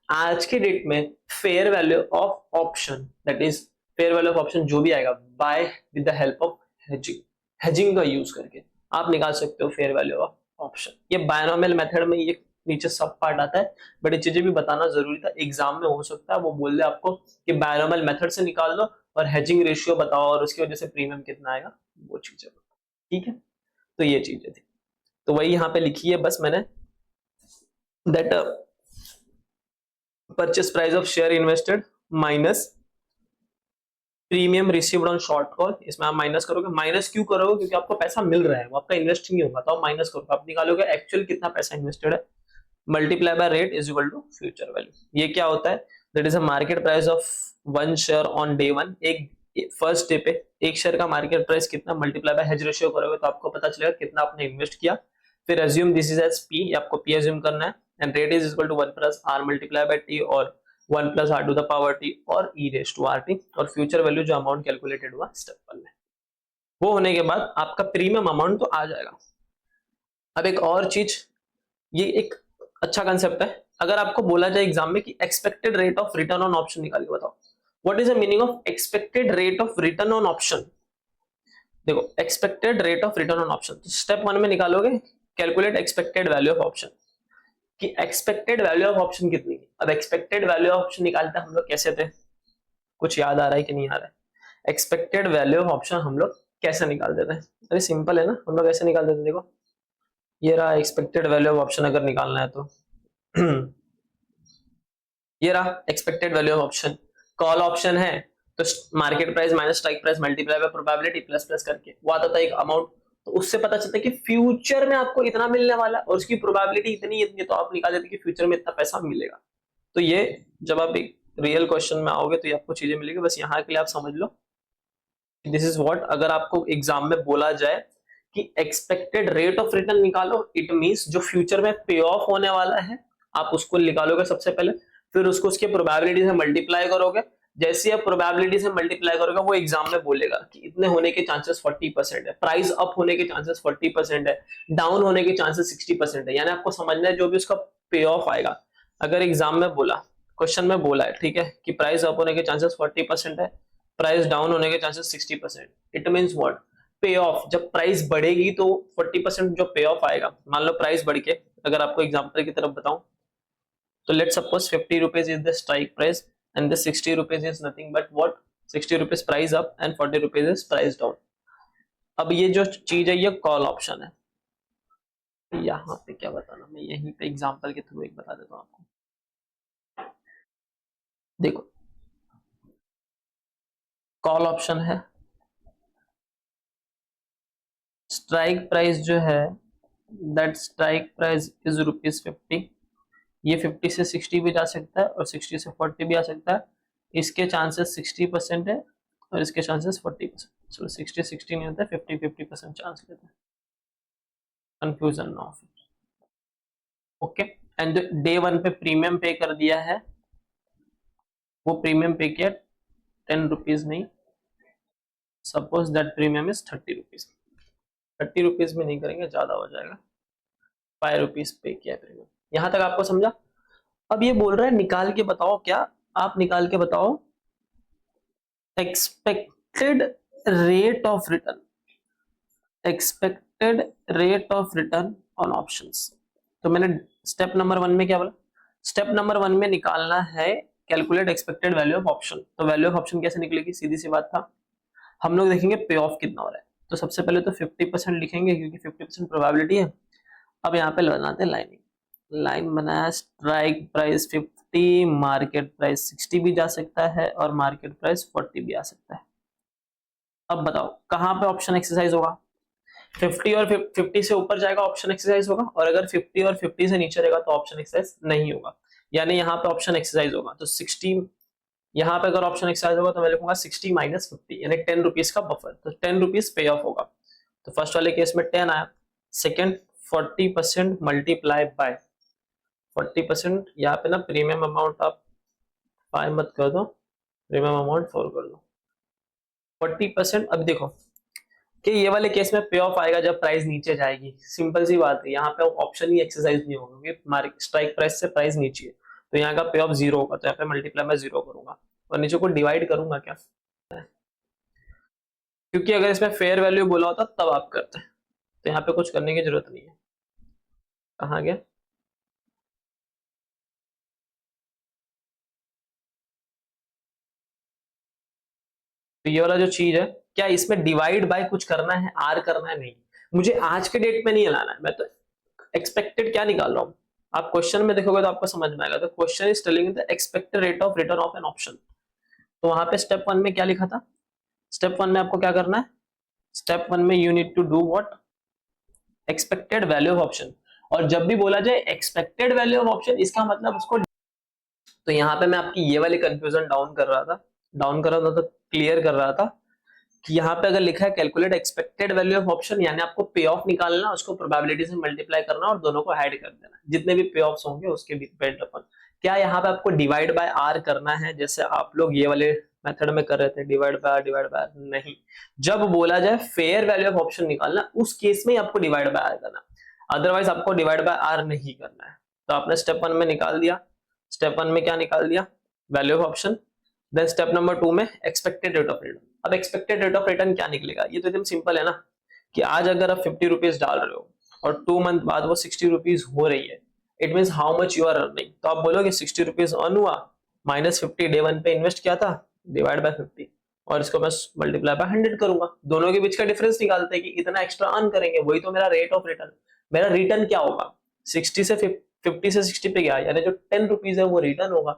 आज के डेट में fair value of option, that is fair value of option जो भी आएगा by with the help of hedging, hedging का यूज करके आप निकाल सकते हो फेयर वैल्यू ऑफ ऑप्शन। ये बायनोमियल मेथड में ये नीचे सब पार्ट आता है, बट ये चीजें भी बताना जरूरी था, एग्जाम में हो सकता है वो बोल दे आपको कि बायनोमियल मेथड से निकाल दो और हेजिंग रेशियो बताओ और उसकी वजह से प्रीमियम कितना आएगा, वो चीजें। ठीक है, तो ये चीजें थी, तो वही यहाँ पे लिखी है बस मैंने, that purchase price of share invested minus premium received on short call, इसमें आप माइनस करोगे। माइनस क्यों करोगे, क्योंकि आपको पैसा मिल रहा है, वो आपका इन्वेस्ट नहीं होगा, तो आप माइनस करोगे, आप निकालोगे एक्चुअल कितना पैसा इन्वेस्टेड है, multiply by rate is equal to future value. ये क्या होता है, that is a market price of one share on day one, एक फर्स्ट डे पे एक शेयर का मार्केट प्राइस कितना, मल्टीप्लाई बाय हेज रेशियो करोगे तो आपको पता चलेगा कितना आपने इन्वेस्ट किया। फिर assume this is as P, आपको पी अज्यूम करना है, and rate is equal to 1 plus R multiply by T और 1 plus R to the power T और E raise to R T, और फ्यूचर वैल्यू जो अमाउंट कैलकुलेटेड हुआ स्टेप 1 में, वो होने के बाद आपका प्रीमियम अमाउंट तो आ जाएगा। अब एक और चीज, ये एक अच्छा कंसेप्ट है, अगर आपको बोला जाए एग्जाम में कि expected rate of return on option निकाल के बताओ, what is the meaning of expected rate of return on option. देखो expected rate of return on option, तो स्टेप 1 में निकालोगे calculate expected value of option, कि एक्सपेक्टेड वैल्यू ऑफ ऑप्शन कितनी है। अब एक्सपेक्टेड वैल्यू ऑफ ऑप्शन निकालते हम लोग कैसे थे, कुछ याद आ रहा है कि नहीं आ रहा है, एक्सपेक्टेड वैल्यू ऑफ ऑप्शन हम लोग कैसे निकाल देते हैं, अरे सिंपल है ना, हम लोग ऐसे निकाल देते हैं, देखो ये रहा एक्सपेक्टेड वैल्यू ऑफ ऑप्शन अगर निकालना है तो ये रहा expected value of option, call option है तो market price minus strike price multiply by probability plus plus करके वो आता था एक अमाउंट, तो उससे पता चलता है कि फ्यूचर में आपको इतना मिलने वाला है और उसकी प्रोबेबिलिटी इतनी इतनी, तो आप निकाल देते कि फ्यूचर में इतना पैसा मिलेगा। तो ये जब आप एक रियल क्वेश्चन में आओगे तो ये आपको चीजें मिलेगी, बस यहाँ के लिए आप समझ लो दिस इज व्हाट, अगर आपको एग्जाम में बोला जाए कि एक्सपेक्टेड रेट ऑफ रिटर्न निकालो, इट मींस जो फ्यूचर में पे ऑफ होने वाला है आप उसको निकालोगे सबसे पहले, फिर उसको उसके प्रोबेबिलिटी से मल्टीप्लाई करोगे, जैसे आप प्रोबेबिलिटी से मल्टीप्लाई करोगे वो एग्जाम में बोलेगा कि इतने होने के चांसेस 40% है, प्राइस अप होने के चांसेस 40% है, डाउन होने के चांसेस 60% है, यानी आपको समझना है जो भी उसका पे ऑफ आएगा। अगर एग्जाम में बोला, क्वेश्चन में बोला है ठीक है कि प्राइस अप होने के चांसेस 40% है, प्राइस डाउन होने के चांसेस 60%, इट मींस व्हाट, पे ऑफ जब प्राइस बढ़ेगी तो 40% जो पे ऑफ आएगा, मान लो प्राइस बढ़ के, अगर आपको एग्जांपल की तरफ बताऊं तो let suppose 50 rupees is the strike price and the 60 rupees is nothing but what, 60 rupees price up and 40 rupees is price down. अब ये जो चीज है ये कॉल ऑप्शन है, यहाँ पे क्या बताना, मैं यहीं पे एग्जांपल के थ्रू एक बता देता हूँ आपको। देखो कॉल ऑप्शन है, स्ट्राइक प्राइस जो है दैट स्ट्राइक प्राइस इज ₹50, ये 50 से 60 भी जा सकता है और 60 से 40 भी आ सकता है, इसके चांसेस 60% है और इसके चांसेस 40%, चलो 60-60 नहीं होता, 50-50% चांस लेते हैं, कंफ्यूजन ना हो। ओके, एंड डे 1 पे प्रीमियम पे कर दिया है, वो प्रीमियम पे किया 10 रुपीज नहीं, suppose that premium is 30 rupees, 30 rupees में नहीं करेंगे ज्यादा हो जाएगा, 5 रुपीज पे किया प्रीमियम। यहां तक आपको समझा। अब ये बोल रहा है निकाल के बताओ, क्या आप निकाल के बताओ expected rate of return, expected rate of return on options. तो मैंने स्टेप नंबर 1 में क्या बोला, स्टेप नंबर 1 में निकालना है calculate expected value of option. तो वैल्यू ऑफ ऑप्शन कैसे निकलेगी, सीधी सी बात था, हम लोग देखेंगे पे ऑफ कितना हो रहा है, तो सबसे पहले तो 50% लिखेंगे क्योंकि 50% प्रोबेबिलिटी है। अब यहाँ पे बनाते हैं लाइनिंग, लाइन बनाया, स्ट्राइक प्राइस 50, मार्केट प्राइस 60 भी जा सकता है और मार्केट प्राइस 40 भी आ सकता है। अब बताओ कहां पे ऑप्शन एक्सरसाइज होगा, 50 और 50 से ऊपर जाएगा ऑप्शन एक्सरसाइज होगा, और अगर 50 और 50 से नीचे रहेगा तो ऑप्शन एक्सरसाइज नहीं होगा, यानी यहाँ पे ऑप्शन एक्सरसाइज होगा। तो 60 यहाँ पे अगर ऑप्शन एक्सरसाइज होगा तो मैं लिखूंगा 60 माइनस 50 यानी 10 रुपीज का बफर, तो 10 रुपीज पे ऑफ होगा। तो फर्स्ट वाले केस में 10 आया। सेकेंड 40% मल्टीप्लाई बाय 40%, यहाँ पे ना प्रीमियम अमाउंट आप 5 मत कर दो, प्रीमियम अमाउंट 4 कर दो। 40%, अब देखो कि ये वाले केस में पे ऑफ आएगा जब प्राइस नीचे जाएगी, सिंपल सी बात है, यहाँ पे ऑप्शन ही एक्सरसाइज नहीं होगा क्योंकि मार्केट स्ट्राइक प्राइस से प्राइस नीचे है, तो यहाँ का पे ऑफ 0 होगा, तो यहाँ पे मल्टीप्लाई में 0 करूंगा और नीचे को डिवाइड करूंगा क्या, क्योंकि अगर इसमें फेयर वैल्यू बोला होता तब आप करते हैं, तो यहाँ पे कुछ करने की जरूरत नहीं है। कहाँ गया, तो ये वाला जो चीज है, क्या इसमें डिवाइड बाय कुछ करना है, आर करना है, नहीं, मुझे आज के डेट में नहीं लाना है, मैं तो एक्सपेक्टेड क्या निकाल रहा हूँ। आप क्वेश्चन में देखोगे तो आपको समझ में आएगा, तो question is telling the expected rate of return of an option. तो वहां पे स्टेप 1 में क्या लिखा था, स्टेप 1 में आपको क्या करना है, स्टेप 1 में you need to do what, expected value of option. और जब भी बोला जाए एक्सपेक्टेड वैल्यू ऑफ ऑप्शन, इसका मतलब उसको, तो यहाँ पे मैं आपकी ये वाली कंफ्यूजन डाउन कर रहा था तो क्लियर कर रहा था कि यहाँ पे अगर लिखा है calculate expected value of option, यानी आपको पे ऑफ निकालना, उसको प्रोबेबिलिटी से मल्टीप्लाई करना और दोनों को ऐड कर देना, जितने भी पे ऑफ्स होंगे उसके डिपेंड अपन। क्या यहाँ पे आपको डिवाइड बाय आर करना है जैसे आप लोग ये वाले मेथड में कर रहे थे, डिवाइड बाय आर, नहीं। जब बोला जाए फेयर वैल्यू ऑफ ऑप्शन निकालना, उस केस में आपको डिवाइड बाय आर करना, अदरवाइज आपको डिवाइड बाय आर नहीं करना है। तो आपने स्टेप 1 में निकाल दिया, स्टेप 1 में क्या निकाल दिया, value of option. Then step number 2 में एक्सपेक्टेड रेट ऑफ रिटर्न। अब एक्सपेक्टेड रेट ऑफ रिटर्न क्या निकलेगा, ये तो एकदम सिंपल है ना, कि आज अगर आप 50 रुपीज डाल रहे हो और 2 मंथ बाद वो 60 रुपीज हो रही है, it mean how much you are earning. तो आप बोलोगे 60 रुपीज अर्न हुआ माइनस 50 डे 1 पे इन्वेस्ट किया था, डिवाइड बाय 50, और इसको मैं मल्टीप्लाई बाय 100 करूंगा, दोनों के बीच का डिफरेंस निकालते हैं कि इतना एक्स्ट्रा अर्न करेंगे, वही तो मेरा रेट ऑफ रिटर्न। मेरा रिटर्न क्या होगा, 60 से 50 से 60 पे गया, यानी जो 10 रुपीज है वो रिटर्न होगा,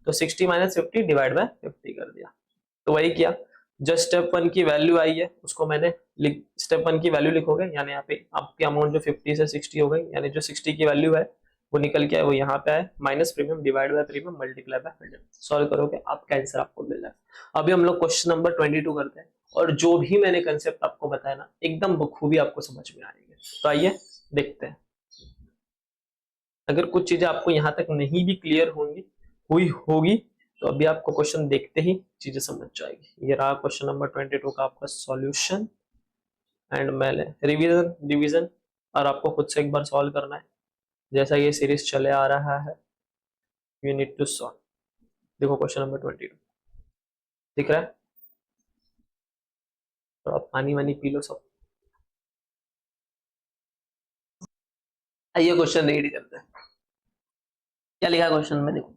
तो 60 माइनस 50 डिवाइड बाय 50 कर दिया। तो वही किया, जस्ट स्टेप 1 की वैल्यू आई है उसको मैंने स्टेप 1 की वैल्यू लिखोगे, यानी यहाँ पे आपकी अमाउंट जो 50 से 60 हो गई, यानी जो 60 की वैल्यू है वो निकल के आए, वो यहाँ पे आए, minus premium divide by premium multiply by 100, solve करोगे आपका आंसर आपको मिल जाए। अभी हम लोग क्वेश्चन नंबर 22 करते हैं, और जो भी मैंने कंसेप्ट आपको बताया ना एकदम बखूबी आपको समझ में आएंगे। तो आइए देखते हैं, अगर कुछ चीजें आपको यहाँ तक नहीं भी क्लियर हुई होगी तो अभी आपको क्वेश्चन देखते ही चीजें समझ जाएगी। ये रहा क्वेश्चन नंबर 22 का आपका सॉल्यूशन, एंड मैंने रिवीजन और आपको खुद से एक बार सॉल्व करना है, जैसा ये सीरीज चले आ रहा है, यू नीड टू सॉल्व। देखो क्वेश्चन नंबर 22 दिख रहा है, तो आप पानी वानी पी लो सब। आइए क्वेश्चन रीड करते हैं, क्या लिखा क्वेश्चन में, देखो,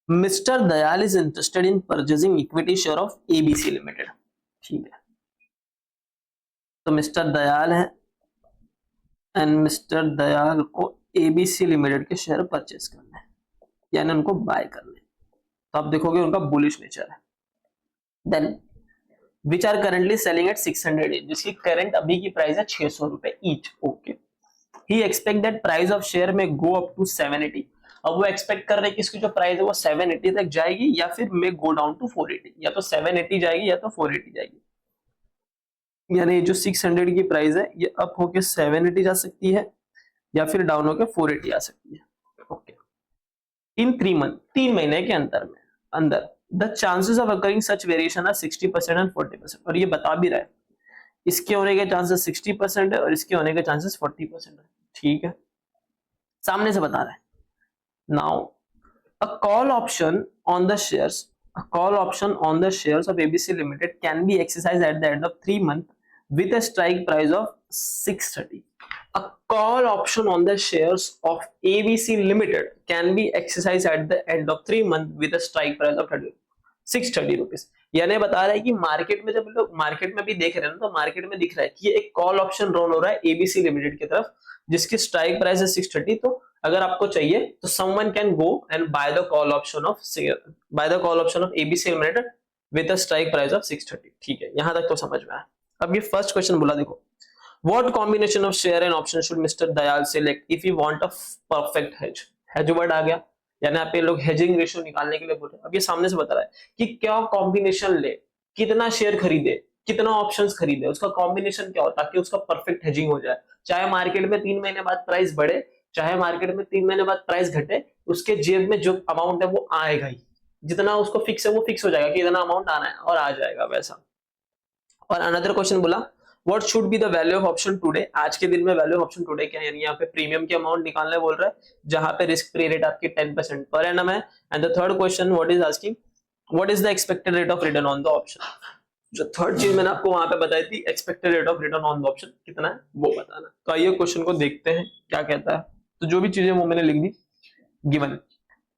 mister Dayal is interested in purchasing equity share of ABC limited. ठीक है, तो मिस्टर दयाल है एंड मिस्टर दयाल को एबीसी लिमिटेड के शेयर परचेज करने हैं, यानी उनको बाय करने। तो आप देखोगे उनका बुलिश नेचर है। Then which are currently selling at 600, जिसकी करंट अभी की प्राइस है 600 रुपए each. Okay, he expect that price of share में गो अप टू 780। अब वो एक्सपेक्ट कर रहे हैं कि इसकी जो प्राइस है वो 780 तक जाएगी या फिर मे गो डाउन टू 480, या तो 780 जाएगी या तो 480 जाएगी, यानी जो 600 की प्राइस है ये अप होके 780 जा सकती है या फिर डाउन होके 480 आ सकती है। ओके, इन 3 मंथ, 3 महीने के अंदर the chances of occurring such variation are 60% and 40%, और ये बता भी रहा है इसके होने के चांसेस 60% है और इसके होने के चांसेस 40% है। ठीक है, सामने से बता रहा है। Now a call option on the shares of ABC Limited can be exercised at the end of 3 months with a strike price of 630. A call option on the shares of ABC Limited can be exercised at the end of 3 months with a strike price of 630 rupees. यानी बता रहा है कि मार्केट में, जब लोग मार्केट में भी देख रहे हैं ना, तो मार्केट में दिख रहा है कि ये एक कॉल ऑप्शन रन हो रहा है एबीसी लिमिटेड की तरफ, जिसकी स्ट्राइक प्राइस है 630। तो अगर आपको चाहिए तो someone can go and by the call option of ABC limited with a strike price of 630। ठीक है, यहां तक तो समझ में आया। अब ये फर्स्ट क्वेश्चन बोला, देखो, what combination of share and option should mister Dayal select if he want a perfect hedge. Hedge word आ गया, यानी यहाँ पे लोग हेजिंग रेशियो निकालने के लिए बोल रहे हैं। अब ये सामने से बता रहा है कि क्या कॉम्बिनेशन ले, कितना शेयर खरीदे, कितना ऑप्शंस खरीदे, उसका कॉम्बिनेशन क्या हो ताकि उसका परफेक्ट हेजिंग हो जाए। चाहे मार्केट में 3 महीने बाद प्राइस बढ़े, चाहे मार्केट में 3 महीने बाद प्राइस घटे, उसके जेब में जो अमाउंट है वो आएगा ही, जितना उसको फिक्स है वो फिक्स हो जाएगा कि इतना अमाउंट आना है और आ जाएगा वैसा। और अनदर क्वेश्चन बोला what should be the value of option today, आज के दिन में वैल्यू ऑफ ऑप्शन टुडे क्या है, यानी यहाँ पे प्रीमियम की अमाउंट निकालने बोल रहा है जहां पे रिस्क फ्री रेट आपकी 10% पर एनम है। And the third question what is asking what is the expected rate of return on the option. जो थर्ड चीज मैंने आपको वहां पे बताई थी expected rate of return on the option कितना है वो बताना। तो आइए क्वेश्चन को देखते हैं क्या कहता है। तो जो भी चीजें वो मैंने लिख दी। Given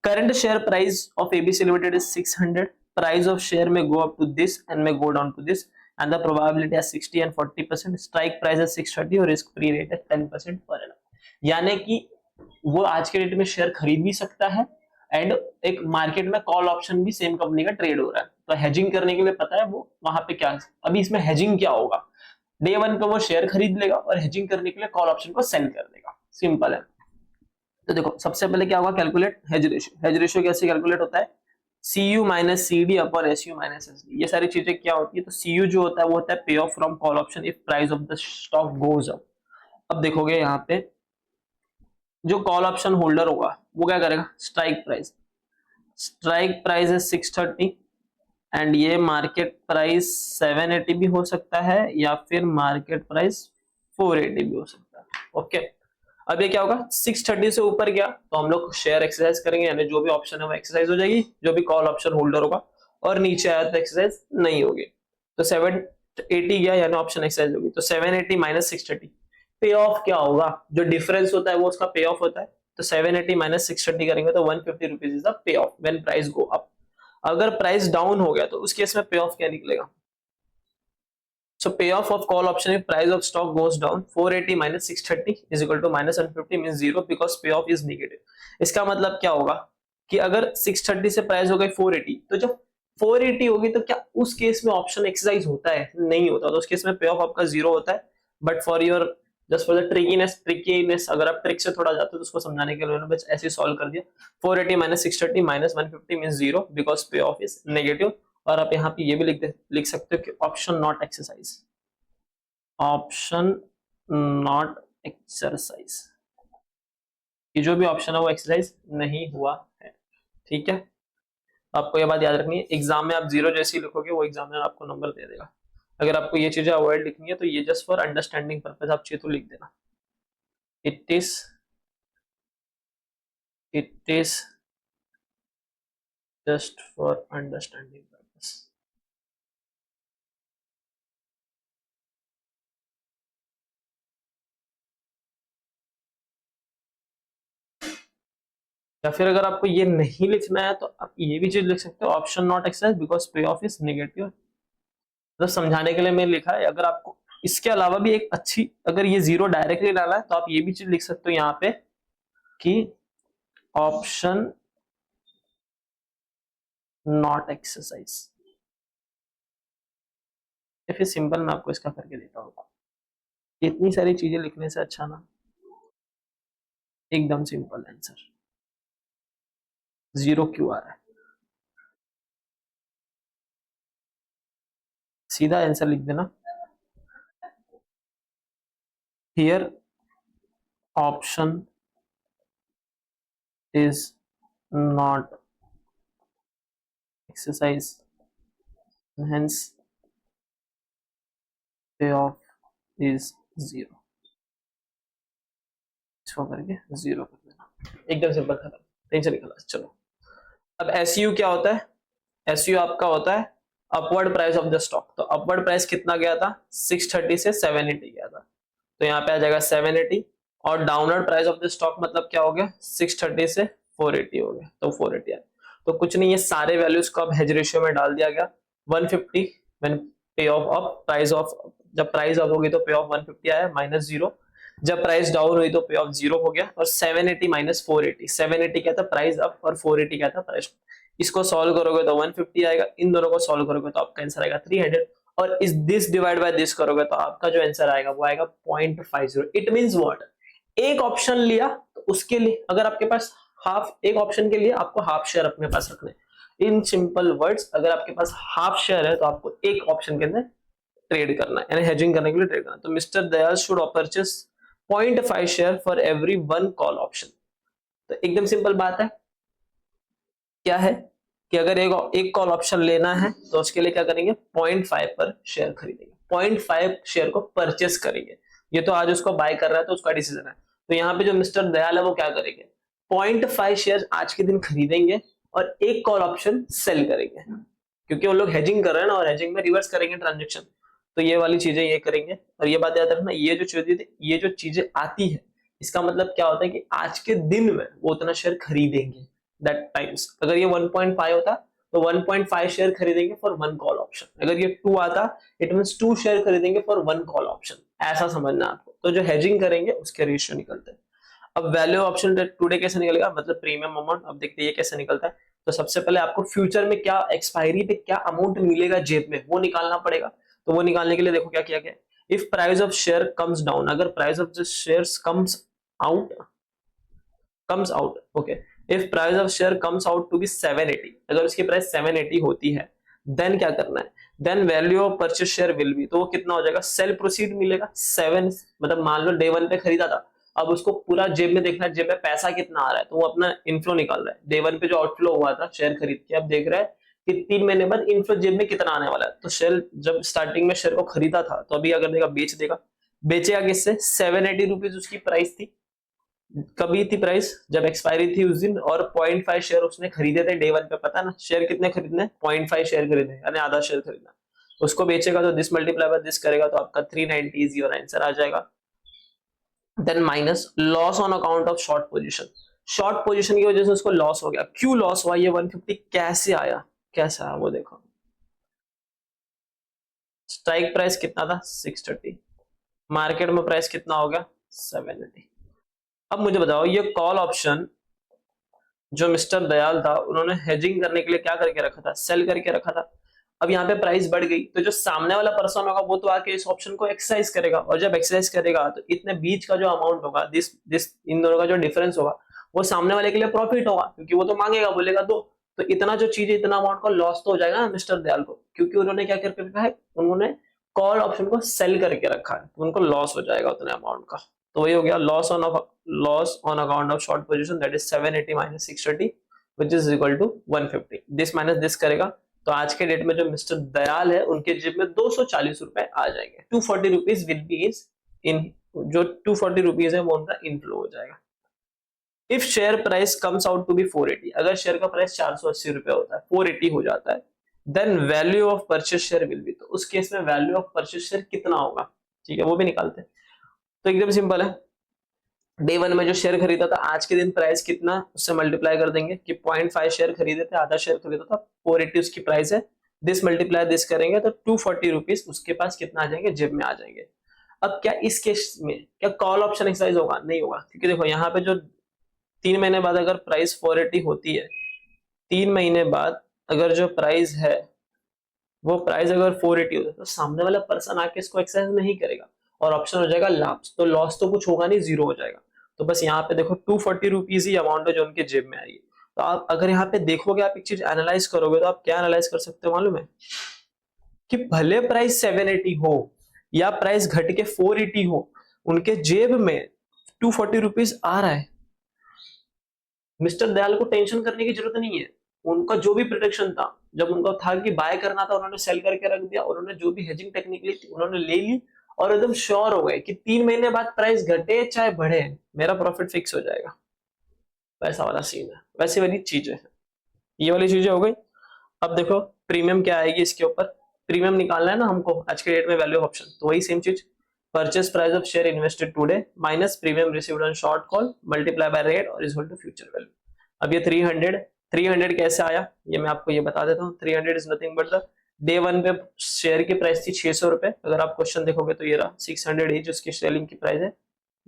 current share price of ABC limited is 600, price of share में go up to this and may go down to this and the probability is 60 and 40%, strike price is 630 और risk free rate है 10% पर annum। यानी कि वो आज के डेट में शेयर खरीद भी सकता है एंड एक मार्केट में कॉल ऑप्शन भी सेम कंपनी का ट्रेड हो रहा है। तो हेजिंग करने के लिए पता है वो वहां पे क्या, अभी इसमें हेजिंग क्या होगा, डे 1 पे वो शेयर खरीद लेगा और हेजिंग करने के लिए कॉल ऑप्शन को सेल कर देगा, सिंपल है। तो देखो सबसे पहले क्या होगा, calculate hedge ratio. Hedge ratio कैसे कैलकुलेट होता है, CU minus CD upon SU minus SD। ये सारी चीजें क्या होती है, तो CU जो होता है वो होता है payoff from call option if price of the stock goes up. अब देखोगे यहाँ पे जो कॉल ऑप्शन होल्डर होगा वो क्या करेगा, स्ट्राइक प्राइस, स्ट्राइक प्राइस है 630 एंड ये मार्केट प्राइस 780 भी हो सकता है या फिर मार्केट प्राइस 480 भी हो सकता है। ओके अब ये क्या होगा, 630 से ऊपर गया तो हम लोग शेयर एक्सरसाइज करेंगे, यानी जो भी ऑप्शन है वो एक्सरसाइज हो जाएगी, जो भी कॉल ऑप्शन होल्डर होगा, और नीचे आया तो एक्सरसाइज नहीं होगी। तो 780 गया यानी ऑप्शन एक्सरसाइज होगी। तो 780 माइनस 630 पे ऑफ क्या होगा, जो डिफरेंस होता है वो उसका पे ऑफ होता है। तो 780 माइनस 630 करेंगे तो 150 rupees is the pay of when price go up. अगर प्राइस डाउन हो गया तो उस केस में पे ऑफ क्या निकलेगा, so payoff of call option if price of stock goes down 480 minus 630 is equal to minus 150 means 0 because payoff is negative। इसका मतलब क्या होगा कि अगर 630 से प्राइस हो गई 480, तो जब 480 होगी तो क्या उस केस में ऑप्शन एक्सरसाइज होता है, नहीं होता। तो उस केस में पेऑफ आपका 0 होता है। But for your just for the trickiness अगर आप ट्रिक से थोड़ा जाते हो तो उसको समझाने के लिए बस ऐसे सॉल्व कर दिया। 480 minus 630 minus 150 means 0 because payoff is negative. और आप यहाँ पे ये भी लिख सकते हो कि epsilon naught exercise, epsilon naught exercise, ये जो भी ऑप्शन है वो एक्सरसाइज नहीं हुआ है। ठीक है, आपको ये बात याद रखनी है। एग्जाम में आप 0 जैसी लिखोगे वो एग्जामिनर आपको नंबर दे देगा। अगर आपको ये चीजें अवॉइड लिखनी है तो ये जस्ट फॉर अंडरस्टैंडिंग पर्पज आप चाहिए तो लिख देना, it is just for understanding purpose. या फिर अगर आपको ये नहीं लिखना है तो आप ये भी चीज लिख सकते हो, ऑप्शन नॉट एक्सरसाइज बिकॉज पे ऑफ इज नेगेटिव। मतलब समझाने के लिए मैंने लिखा है। अगर आपको इसके अलावा भी एक अच्छी, अगर ये 0 डायरेक्टली डाला है तो आप ये भी चीज लिख सकते हो यहाँ पे कि ऑप्शन नॉट एक्सरसाइज। या फिर सिंपल मैं आपको इसका करके देता हूँ। इतनी सारी चीजें लिखने से अच्छा ना एकदम सिंपल आंसर 0 क्यों आ रहा है, सीधा आंसर लिख देना। Here option is not exercise hence payoff is 0। इसको करके 0 कर देना, एकदम सिंपल खत्म, टेंशन नहीं खलास। चलो अब एसयू क्या होता है, एसयू आपका होता है upward price of the stock. तो अपवर्ड प्राइस कितना गया था, 630 से 780 गया था, तो यहाँ पे आ जाएगा 780। और downward price of the stock मतलब क्या हो गया, 630 से 480 हो गया, तो 480 आया। तो कुछ नहीं, ये सारे वैल्यूज को अब हेज रेशियो में डाल दिया गया। 150 व्हेन पे ऑफ प्राइस ऑफ, जब प्राइस ऑफ होगी तो पे ऑफ 150 आया माइनस 0, जब प्राइस डाउन हुई तो पे ऑफ 0 हो गया। और 780 माइनस 480, 780 क्या था प्राइस अप और 480 क्या था प्राइस। इसको सॉल्व करोगे तो 150 आएगा, इन दोनों को सॉल्व करोगे तो आपका आंसर आएगा 300। और इस दिस डिवाइड बाय दिस करोगे तो आपका जो आंसर आएगा वो आएगा 0.50। इट मींस व्हाट, एक ऑप्शन लिया तो उसके लिए अगर आपके पास हाफ, एक ऑप्शन के लिए आपको हाफ शेयर अपने पास रखने। इन सिंपल वर्ड्स, अगर आपके पास हाफ शेयर है तो आपको एक ऑप्शन के अंदर ट्रेड करना है, यानी हेजिंग करने के लिए ट्रेड करना है। तो mister Dayal should purchase 0.5 share for every one call option. तो एकदम सिंपल बात है, क्या है कि अगर एक कॉल ऑप्शन लेना है तो उसके लिए क्या करेंगे, 0.5 पर शेयर खरीदेंगे, 0.5 शेयर को परचेस करेंगे। ये तो आज उसको बाय कर रहा है तो उसका डिसीजन है। तो यहाँ पे जो मिस्टर दयाल है वो क्या करेंगे, 0.5 शेयर आज के दिन खरीदेंगे और एक कॉल ऑप्शन सेल करेंगे, क्योंकि वो लोग हेजिंग कर रहे हैं ना, और हेजिंग में रिवर्स करेंगे ट्रांजेक्शन। तो ये वाली चीजें ये करेंगे। और ये बात याद रखना, ये जो चीजें आती है, इसका मतलब क्या होता है कि आज के दिन में वो उतना शेयर खरीदेंगे। दैट टाइम्स अगर ये 1.5 होता तो 1.5 शेयर खरीदेंगे फॉर वन कॉल ऑप्शन। अगर ये 2 आता इट मींस 2 शेयर खरीदेंगे फॉर वन कॉल ऑप्शन। ऐसा समझना आपको। तो जो हेजिंग करेंगे उसके रेशियो निकलते हैं। अब वैल्यू ऑप्शन टुडे कैसे निकलेगा, मतलब प्रीमियम अमाउंट। अब देखते हैं ये कैसे निकलता है। तो सबसे पहले आपको फ्यूचर में क्या एक्सपायरी पे क्या अमाउंट मिलेगा जेब में, वो निकालना पड़ेगा। तो वो निकालने के लिए देखो क्या किया गया, if price of share comes down, अगर price of the shares comes out okay, if price of share comes out to be 780, अगर उसकी प्राइस 780 होती है, देन क्या करना है, then value of purchase share will be, तो वो कितना हो जाएगा, सेल प्रोसीड मिलेगा 7, मतलब मान लो डे 1 पे खरीदा था, अब उसको पूरा जेब में देखना है, जेब में पैसा कितना आ रहा है, तो वो अपना इनफ्लो निकाल रहा है। डे 1 पे जो आउटफ्लो हुआ था शेयर खरीद के, अब देख रहा है कि 3 महीने बाद इनफ्लो जेब में कितना आने वाला है। तो शेयर जब स्टार्टिंग में शेयर को खरीदा था, तो अभी अगर देगा बेच देगा, बेचेगा किससे, 780 रुपीज उसकी प्राइस थी। कभी थी प्राइस, जब एक्सपायरी थी उस दिन, और 0.5 शेयर उसने खरीदे थे डे 1 पे, पता ना शेयर कितने खरीदने, 0.5 शेयर खरीदे, यानी आधा शेयर खरीदना। उसको बेचेगा तो दिस मल्टीप्लाई बाय दिस करेगा तो आपका 390 इज योर आंसर आ जाएगा। Then minus loss on account of short position, short position की वजह से उसको लॉस हो गया। क्यों लॉस हुआ, ये 150 कैसे आया, कैसे आया वो देखो। स्ट्राइक प्राइस कितना था 630, मार्केट में प्राइस कितना हो गया 780। अब मुझे बताओ ये कॉल ऑप्शन जो मिस्टर दयाल था उन्होंने हेजिंग करने के लिए क्या करके रखा था, सेल करके रखा था। अब यहाँ पे प्राइस बढ़ गई तो जो सामने वाला पर्सन होगा वो तो आके इस ऑप्शन को एक्सरसाइज करेगा, और जब एक्सरसाइज करेगा तो इतने बीच का जो अमाउंट होगा, दिस इन दोनों का जो डिफरेंस होगा वो सामने वाले के लिए प्रॉफिट होगा, क्योंकि वो तो मांगेगा, बोलेगा दो। तो इतना जो चीज है, इतना अमाउंट का लॉस तो हो जाएगा ना मिस्टर दयाल को, क्योंकि उन्होंने क्या करके रखा है, उन्होंने कॉल ऑप्शन को सेल करके रखा है, तो उनको लॉस हो जाएगा उतने अमाउंट का। तो वही हो गया loss on account of short position, that is 780 minus 630 which is equal to 150। This minus this करेगा तो आज के डेट में जो मिस्टर दयाल है उनके जेब में 240 रुपए आ जाएंगे। 240 रुपीज विल बी इन, जो 240 रुपीज है वो उनका इनफ्लो हो जाएगा। If share price comes out to be 480, अगर शेयर का प्राइस 480 रुपए होता है, 480 हो जाता है, then value of purchase share will be, तो उस केस में वैल्यू ऑफ परचेज शेयर कितना होगा, ठीक है, वो भी निकालते हैं। तो एकदम सिंपल है, डे 1 में जो शेयर खरीदा था आज के दिन प्राइस कितना, उससे मल्टीप्लाई कर देंगे कि 0.5 शेयर खरीदे थे, आधा शेयर खरीदा था, 480 उसकी प्राइस है, दिस मल्टीप्लाई दिस करेंगे तो 240 रुपीज उसके पास कितना आ जाएंगे, जेब में आ जाएंगे। अब क्या इस केस में क्या कॉल ऑप्शन एक्सरसाइज होगा, नहीं होगा, क्योंकि देखो यहाँ पे जो 3 महीने बाद अगर प्राइस 480 होती है, 3 महीने बाद अगर जो प्राइस है वो प्राइस अगर 480 होता है, तो सामने वाला पर्सन आके इसको एक्सरसाइज नहीं करेगा और ऑप्शन हो जाएगा लॉस, तो लॉस तो कुछ होगा नहीं, जीरो हो जाएगा। तो बस यहाँ पे देखो 240 रुपीज ही अमाउंट है जो उनके जेब में आई है। तो आप अगर यहाँ पे देखोगे, आप एक चीज एनालाइज करोगे, तो आप क्या एनालाइज कर सकते हो मालूम है, कि भले प्राइस 780 हो या प्राइस घट के 480 हो, उनके जेब में 240 रुपीज आ रहा है। मिस्टर दयाल को टेंशन करने की जरूरत नहीं है, उनका जो भी प्रोटेक्शन था, जब उनका था कि बाय करना था उन्होंने सेल करके रख दिया, उन्होंने जो भी हेजिंग टेक्निक ली थी उन्होंने ले ली, और एकदम श्योर हो गए कि 3 महीने बाद प्राइस घटे चाहे बढ़े मेरा प्रॉफिट फिक्स हो जाएगा। वैसा वाला सीन है, वैसी वाली चीजें हैं, ये वाली चीजें हो गई। अब देखो प्रीमियम क्या आएगी इसके ऊपर, प्रीमियम निकालना है ना हमको आज के डेट में वैल्यू ऑप्शन, तो वही सेम चीज, purchase price of share invested today minus premium received on short call multiply by rate और is equal to future value. अब ये 300 कैसे आया ये मैं आपको ये बता देता हूँ। 300 is nothing but the day 1 पे शेयर की प्राइस थी 600 रुपए, अगर आप क्वेश्चन देखोगे तो ये रहा 600 ईच उसकी सेलिंग की प्राइस है,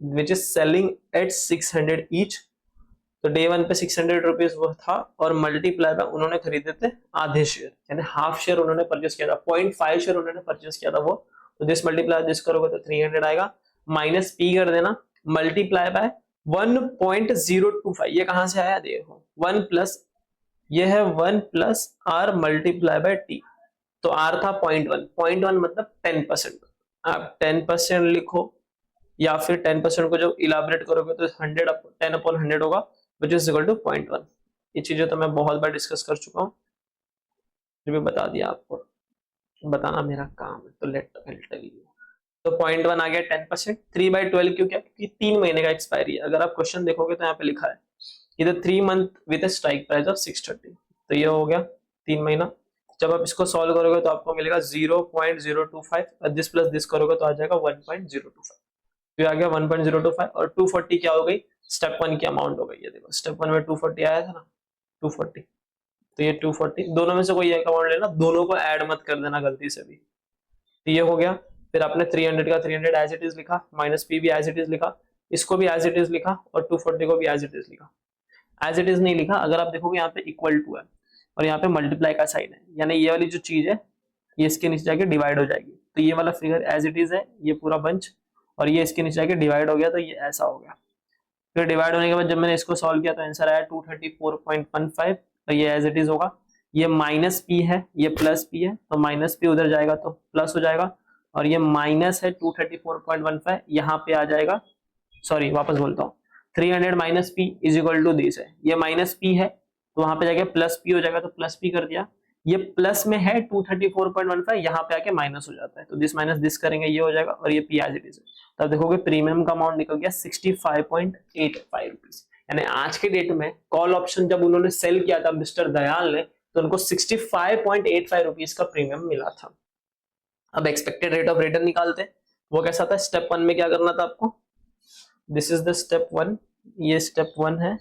which is selling at 600 each. तो डे 1 पे 600 रुपीज वो था, और मल्टीप्लाई बाय उन्होंने खरीदे थे आधे शेयर, यानी हाफ शेयर उन्होंने परचेस किया था, 0.5 शेयर उन्होंने परचेस किया था वो, तो दिस मल्टीप्लाई दिस करोगे तो 300 आएगा, माइनस पी कर देना, मल्टीप्लाई बाय 1.025 ये कहां से आया देखो, 1 प्लस ये है 1 plus R multiply by T. तो आर था 0.1, 0.1 मतलब 10%। आप 10% लिखो या फिर 10% को जब इलाबरेट करोगे तो 10/100 होगा, विच इज इक्वल टू 0.1। ये चीजें तो मैं बहुत बार डिस्कस कर चुका हूँ, फिर भी बता दिया आपको, बताना मेरा काम है। तो लेट टेल यू, तो 0.1 आ गया 10%। 3/12 क्यों, क्या, क्योंकि 3 महीने का एक्सपायरी है। अगर आप क्वेश्चन देखोगे तो यहाँ पे लिखा है इधर 3 month with strike price of 630, तो ये हो गया 3 महीना। जब आप इसको सॉल्व करोगे तो आपको मिलेगा 0.025, और दिस प्लस दिस करोगे तो आ जाएगा 1.025। तो आ गया 1.025, और 240 क्या हो गई, स्टेप 1 की अमाउंट हो गई। ये देखो स्टेप 1 में 240 आया था ना, 240, तो ये 240 दोनों में से कोई एक अमाउंट लेना, दोनों को ऐड मत कर देना गलती से भी। तो ये हो गया। फिर आपने 300 का 300 एज इट इज लिखा, माइनस पी भी एज इट इज लिखा, इसको भी एज इट इज लिखा, और 240 को भी एज इट इज लिखा। एज इट इज नहीं लिखा, अगर आप देखोगे यहाँ पे इक्वल टू है और यहाँ पे मल्टीप्लाई का साइन है, यानी ये वाली जो चीज है ये इसके नीचे जाके डिवाइड हो जाएगी। तो ये वाला फिगर एज इट इज है, ये पूरा बंच, और ये इसके नीचे जाके डिवाइड हो गया, तो ये ऐसा हो गया। फिर डिवाइड होने के बाद जब मैंने इसको सॉल्व किया तो आंसर आया 234.15, तो ये एज इट इज होगा। ये माइनस पी है, ये प्लस पी है, तो माइनस पी उधर जाएगा तो प्लस हो जाएगा, और ये माइनस है 234.15 यहाँ पे आ जाएगा। सॉरी वापस बोलता हूँ, 300 minus P is equal to this है, ये माइनस पी है तो वहां पे जाके प्लस पी हो जाएगा, तो प्लस पी कर दिया। ये प्लस में है 234.15, यहाँ पे आके माइनस हो जाता है, तो दिस माइनस दिस करेंगे ये हो जाएगा, और ये पी एज इट इज। तब देखोगे प्रीमियम का अमाउंट निकल गया 65.85 रुपीज। यानी आज के डेट में कॉल ऑप्शन जब उन्होंने सेल किया था मिस्टर दयाल ने, तो उनको 65.85 रुपीज का प्रीमियम मिला था। अब एक्सपेक्टेड रेट ऑफ रिटर्न निकालते हैं, वो कैसा था। स्टेप 1 में क्या करना था आपको, दिस इज द स्टेप 1, ये स्टेप 1 है,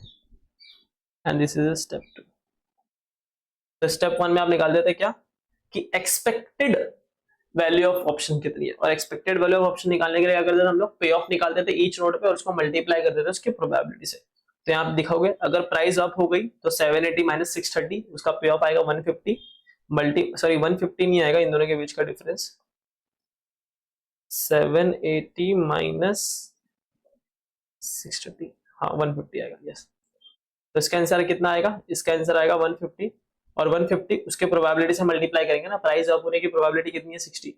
एंड दिस इज स्टेप 2। तो स्टेप 1 में आप निकाल देते क्या कि एक्सपेक्टेड वैल्यू ऑफ ऑप्शन कितनी है, और एक्सपेक्टेड वैल्यू ऑफ ऑप्शन निकालने के लिए क्या करते थे हम लोग, पे ऑफ निकालते थे ईच नोड पे, और उसको मल्टीप्लाई कर देते थे उसकी प्रोबेबिलिटी से। तो यहाँ आप दिखाओगे अगर प्राइस अप हो गई तो 780 माइनस 630, उसका पे ऑफ आएगा 150 150 नहीं आएगा, इन दोनों के बीच का डिफरेंस 780 माइनस 630, हाँ 150 आएगा, यस। तो इसका आंसर कितना आएगा, इसका आंसर आएगा 150, और 150 उसके प्रोबेबिलिटी से मल्टीप्लाई करेंगे ना, प्राइस अप होने की प्रोबेबिलिटी कितनी है 60,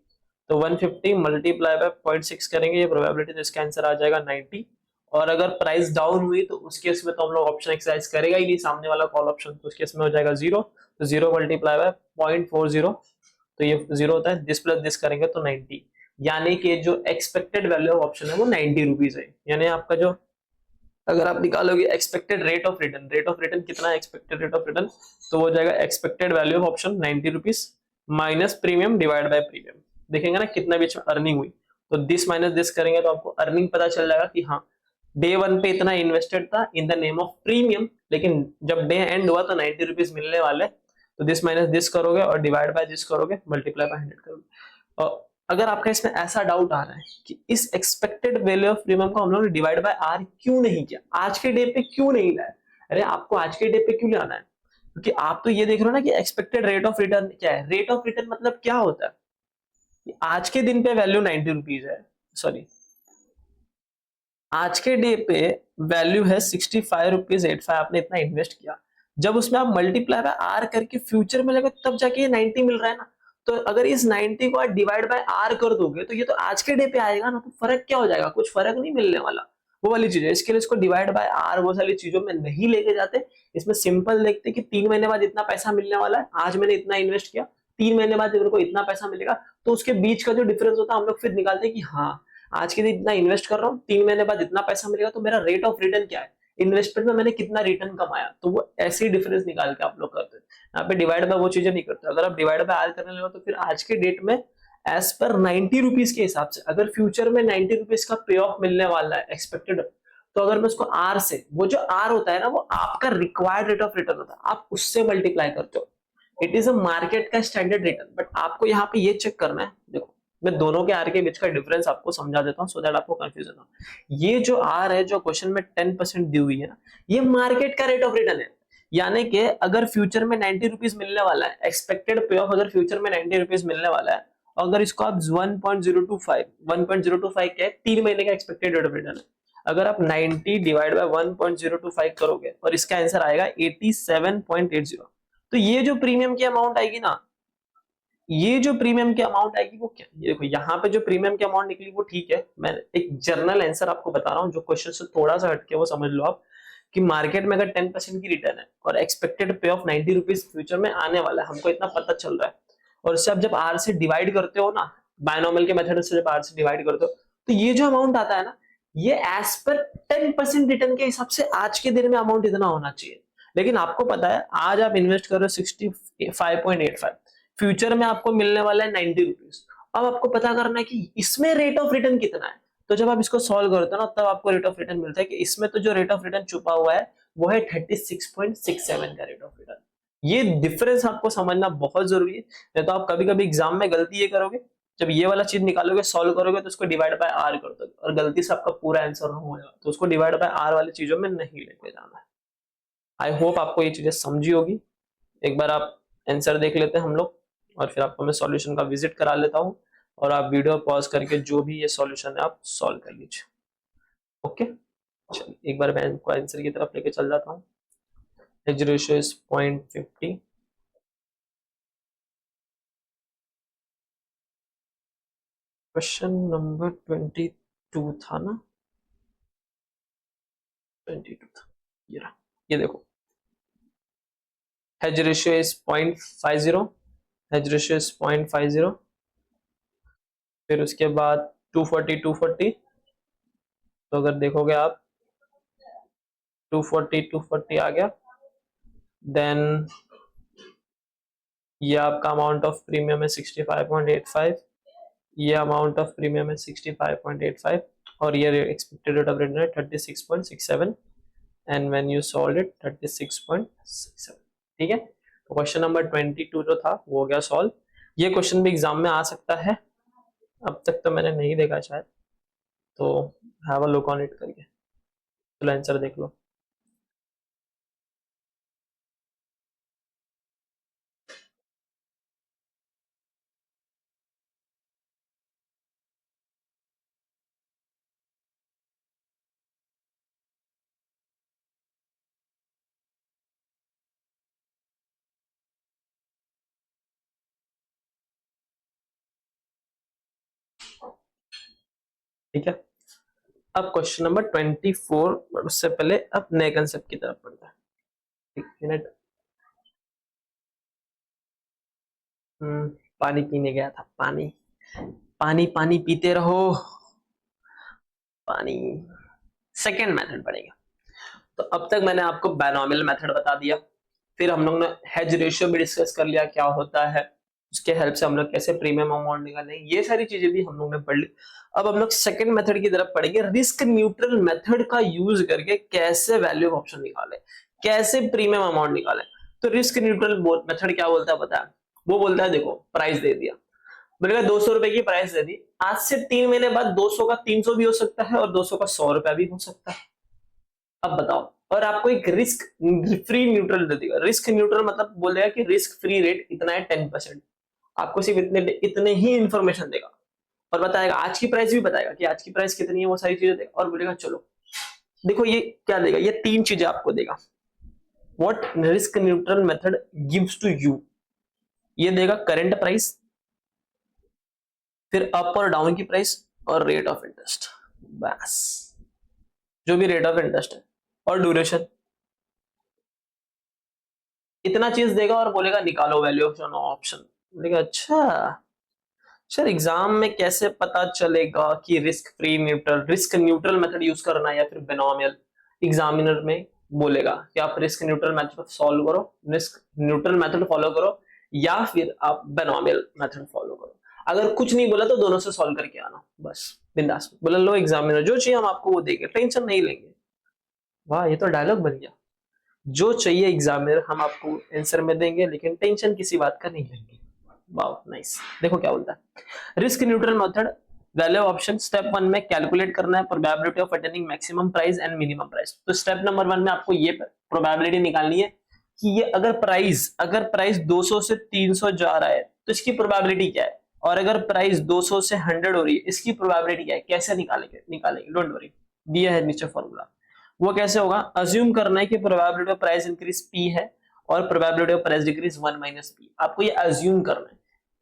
तो 150 मल्टीप्लाई बाय 0.6 करेंगे ये प्रोबेबिलिटी, तो इसका आंसर आ जाएगा 90। और अगर प्राइस डाउन हुई तो उस केस में तो हम लोग ऑप्शन एक्सरसाइज करेगा ही नहीं सामने वाला कॉल ऑप्शन, तो उस केस में हो जाएगा 0, तो 0 मल्टीप्लाई बाय 0.40, तो ये 0 होता है, दिस प्लस दिस करेंगे तो 90, यानी कि जो एक्सपेक्टेड वैल्यू ऑफ ऑप्शन है वो 90 रुपीज है। यानी आपका जो, अगर आप निकालोगे expected rate of return, rate of return कितना है एक्सपेक्टेड रेट ऑफ रिटर्न, तो वो जाएगा expected value of option 90 rupees minus premium divide by premium. देखेंगे ना कितना बीच में अर्निंग हुई, तो दिस माइनस दिस करेंगे तो आपको अर्निंग पता चल जाएगा कि हाँ डे 1 पे इतना इन्वेस्टेड था in the name of premium, लेकिन जब डे एंड हुआ तो 90 रुपीज मिलने वाले, तो दिस माइनस दिस करोगे और डिवाइड बाय दिस करोगे, मल्टीप्लाई बाय 100 करोगे। और अगर आपका इसमें ऐसा डाउट आ रहा है कि इस एक्सपेक्टेड वैल्यू ऑफ प्रीमियम को हम लोग ने डिवाइड बाय आर क्यों नहीं किया, आज के डे पे क्यों नहीं लाया, अरे आपको आज के डे पे क्यों लाना है, क्योंकि आप तो ये देख रहे हो ना कि एक्सपेक्टेड रेट ऑफ रिटर्न क्या है। रेट ऑफ रिटर्न मतलब क्या होता है, आज के दिन पे वैल्यू 90 रुपीज है, सॉरी आज के डे पे वैल्यू है 65.85 आपने इतना इन्वेस्ट किया, जब उसमें आप मल्टीप्लाई बाय आर करके फ्यूचर में लगे तब जाके ये 90 मिल रहा है ना। तो अगर इस 90 को आप डिवाइड बाय आर कर दोगे तो ये तो आज के डे पे आएगा ना, तो फर्क क्या हो जाएगा, कुछ फर्क नहीं मिलने वाला, वो वाली चीज है। इसके लिए इसको डिवाइड बाय आर वो सारी चीजों में नहीं लेके जाते, इसमें सिंपल देखते कि 3 महीने बाद इतना पैसा मिलने वाला है, आज मैंने इतना इन्वेस्ट किया, 3 महीने बाद मेरे को इतना पैसा मिलेगा, तो उसके बीच का जो डिफरेंस होता है हम लोग फिर निकालते हैं कि हाँ आज के दिन इतना इन्वेस्ट कर रहा हूँ, 3 महीने बाद इतना पैसा मिलेगा, तो मेरा रेट ऑफ रिटर्न क्या है, इन्वेस्टमेंट में मैंने कितना रिटर्न कमाया, तो वो ऐसे ही डिफरेंस निकाल के आप लोग करते हैं। यहाँ पे डिवाइड बाय वो चीजें नहीं करते। अगर आप डिवाइड बाय आर करने लगे तो फिर आज के डेट में एज पर 90 रुपीज के हिसाब से, अगर फ्यूचर में 90 रुपीज का पे ऑफ मिलने वाला है एक्सपेक्टेड, तो अगर मैं उसको आर से, वो जो आर होता है ना वो आपका रिक्वायर्ड रेट ऑफ रिटर्न होता है, आप उससे मल्टीप्लाई करते हो, इट इज अ मार्केट का स्टैंडर्ड रिटर्न। बट आपको यहाँ पे ये चेक करना है, देखो मैं दोनों के आर के बीच का डिफरेंस आपको समझा देता हूँ सो दैट आपको कंफ्यूजन हो। ये जो आर है जो क्वेश्चन में 10% दी हुई है ना, ये मार्केट का रेट ऑफ रिटर्न है, यानी कि अगर फ्यूचर में 90 रुपीज मिलने वाला है, एक्सपेक्टेड पे ऑफ अगर फ्यूचर में 90 रुपीज मिलने वाला है, अगर इसको आप 1.025 क्या है, 3 महीने का एक्सपेक्टेड रेट ऑफ रिटर्न है, अगर आप 90 डिवाइड बाय 1.025 करोगे और इसका आंसर आएगा 87.80, तो ये जो प्रीमियम की अमाउंट आएगी ना, ये जो प्रीमियम की अमाउंट आएगी वो क्या, ये देखो यहाँ पे जो प्रीमियम की अमाउंट निकली वो ठीक है, मैं एक जर्नल आंसर आपको बता रहा हूँ जो क्वेश्चन से थोड़ा सा हटके वो समझ लो आप, कि मार्केट में अगर 10% की रिटर्न है और एक्सपेक्टेड पे ऑफ 90 रुपीज फ्यूचर में आने वाला है, हमको इतना पता चल रहा है, और इससे आप जब आर से डिवाइड करते हो ना, बायनॉमियल के मेथड से जब आर से डिवाइड करते हो, तो ये जो अमाउंट आता है ना, ये एज पर 10% रिटर्न के हिसाब से आज के दिन में अमाउंट इतना होना चाहिए। लेकिन आपको पता है आज आप इन्वेस्ट कर रहे हो 65.85, फ्यूचर में आपको मिलने वाला है 90 रुपीज। अब आपको पता करना है कि इसमें रेट ऑफ रिटर्न कितना है, तो जब आप इसको सॉल्व करते हो ना, तब आपको रेट ऑफ रिटर्न मिलता है कि इसमें तो जो रेट ऑफ रिटर्न छुपा हुआ है वो है 36.67 का रेट ऑफ रिटर्न। ये डिफरेंस आपको समझना बहुत जरूरी है, नहीं तो आप कभी कभी एग्जाम में गलती ये करोगे, जब ये वाला चीज निकालोगे सॉल्व करोगे तो उसको डिवाइड बाय आर कर दोगे और गलती से आपका पूरा आंसर रॉन्ग होगा, तो उसको डिवाइड बाय आर वाली चीजों में नहीं लेके जाना है। आई होप आपको ये चीजें समझी होगी। एक बार आप आंसर देख लेते हैं हम लोग, और फिर आपको मैं सॉल्यूशन का विजिट करा लेता हूँ, और आप वीडियो पॉज करके जो भी ये सॉल्यूशन है आप सॉल्व कर लीजिए। ओके, चलिए एक बार मैं इनको आंसर की तरफ लेके चल जाता हूँ। Hedge ratio is 0.50, question number 22 था ना, 22 था ये देखो, hedge ratio is 0.50, hedge ratio is 0.50, फिर उसके बाद 240, तो अगर देखोगे आप 240 आ गया, देन ये आपका अमाउंट ऑफ प्रीमियम है 65.85, ये अमाउंट ऑफ प्रीमियम है 65.85, और ये एक्सपेक्टेड रेट ऑफ रिटर्न है 36.67, and when you solve it 36.67। ठीक है, तो क्वेश्चन नंबर 22 जो था वो हो गया सॉल्व। ये क्वेश्चन भी एग्जाम में आ सकता है, अब तक तो मैंने नहीं देखा शायद, तो have a look on it करके चलो आंसर देख लो। ठीक है, अब क्वेश्चन नंबर 24, उससे पहले अब नए कंसेप्ट की तरफ पढ़ते हैं। एक मिनट, पानी पीने गया था, पानी पानी पानी पीते रहो, पानी। सेकेंड मेथड पढ़ेगा, तो अब तक मैंने आपको बायनॉमियल मेथड बता दिया, फिर हम लोग ने हेज रेशियो भी डिस्कस कर लिया क्या होता है, उसके हेल्प से हम लोग कैसे प्रीमियम अमाउंट निकालेंगे, ये सारी चीजें भी हम लोग ने पढ़ ली। अब हम लोग सेकंड मेथड की तरफ पढ़ेंगे, रिस्क न्यूट्रल मेथड का यूज करके कैसे वैल्यू ऑप्शन निकाले, कैसे प्रीमियम अमाउंट निकाले। तो रिस्क न्यूट्रल मेथड क्या बोलता है पता है, वो बोलता है देखो प्राइस दे दिया, बोलेगा 200 रुपए की प्राइस दे दी, आज से 3 महीने बाद 200 का 300 भी हो सकता है और 200 का 100 रुपया भी हो सकता है। अब बताओ, और आपको एक रिस्क फ्री न्यूट्रल दे देगा, रिस्क न्यूट्रल मतलब बोलेगा कि रिस्क फ्री रेट इतना है 10%, आपको सिर्फ इतने ही इंफॉर्मेशन देगा, और बताएगा आज की प्राइस भी बताएगा कि आज की प्राइस कितनी है, वो सारी चीजें देगा, और बोलेगा चलो देखो ये क्या देगा, ये 3 चीजें आपको देगा। What risk neutral method gives to you, ये देगा करंट प्राइस, फिर अप और डाउन की प्राइस, और रेट ऑफ इंटरेस्ट, बस जो भी रेट ऑफ इंटरेस्ट है, और ड्यूरेशन, इतना चीज देगा, और बोलेगा निकालो वैल्यू ऑप्शन। बोलेगा अच्छा सर एग्जाम में कैसे पता चलेगा कि रिस्क न्यूट्रल मेथड यूज करना है या फिर बिनोमियल। एग्जामिनर में बोलेगा कि आप रिस्क न्यूट्रल मेथड सॉल्व करो, रिस्क न्यूट्रल मेथड फॉलो करो, या फिर आप बिनोमियल मेथड फॉलो करो। अगर कुछ नहीं बोला तो दोनों से सॉल्व करके आना, बस बिंदास बोला लो एग्जामिनर जो चाहिए हम आपको वो देंगे, टेंशन नहीं लेंगे। वाह ये तो डायलॉग बन गया, जो चाहिए एग्जामिनर हम आपको आंसर में देंगे, लेकिन टेंशन किसी बात का नहीं लेंगे। वाह नाइस, देखो क्या बोलता है, risk neutral method value option step 1 में कैलकुलेट करना है probability of attaining maximum price and minimum price. तो स्टेप नंबर 1 में आपको ये प्रोबेबिलिटी निकालनी है कि ये अगर प्राइस 200 से 300 जा रहा है तो इसकी प्रोबेबिलिटी क्या है, और अगर प्राइस 200 से 100 हो रही है इसकी प्रोबेबिलिटी क्या है, कैसे निकालेंगे, डोंट वरी। दिया है नीचे फॉर्मूला। वो कैसे होगा, अज्यूम करना है कि probability of price increase P है और probability of price decrease 1 minus P. आपको ये अज्यूम करना है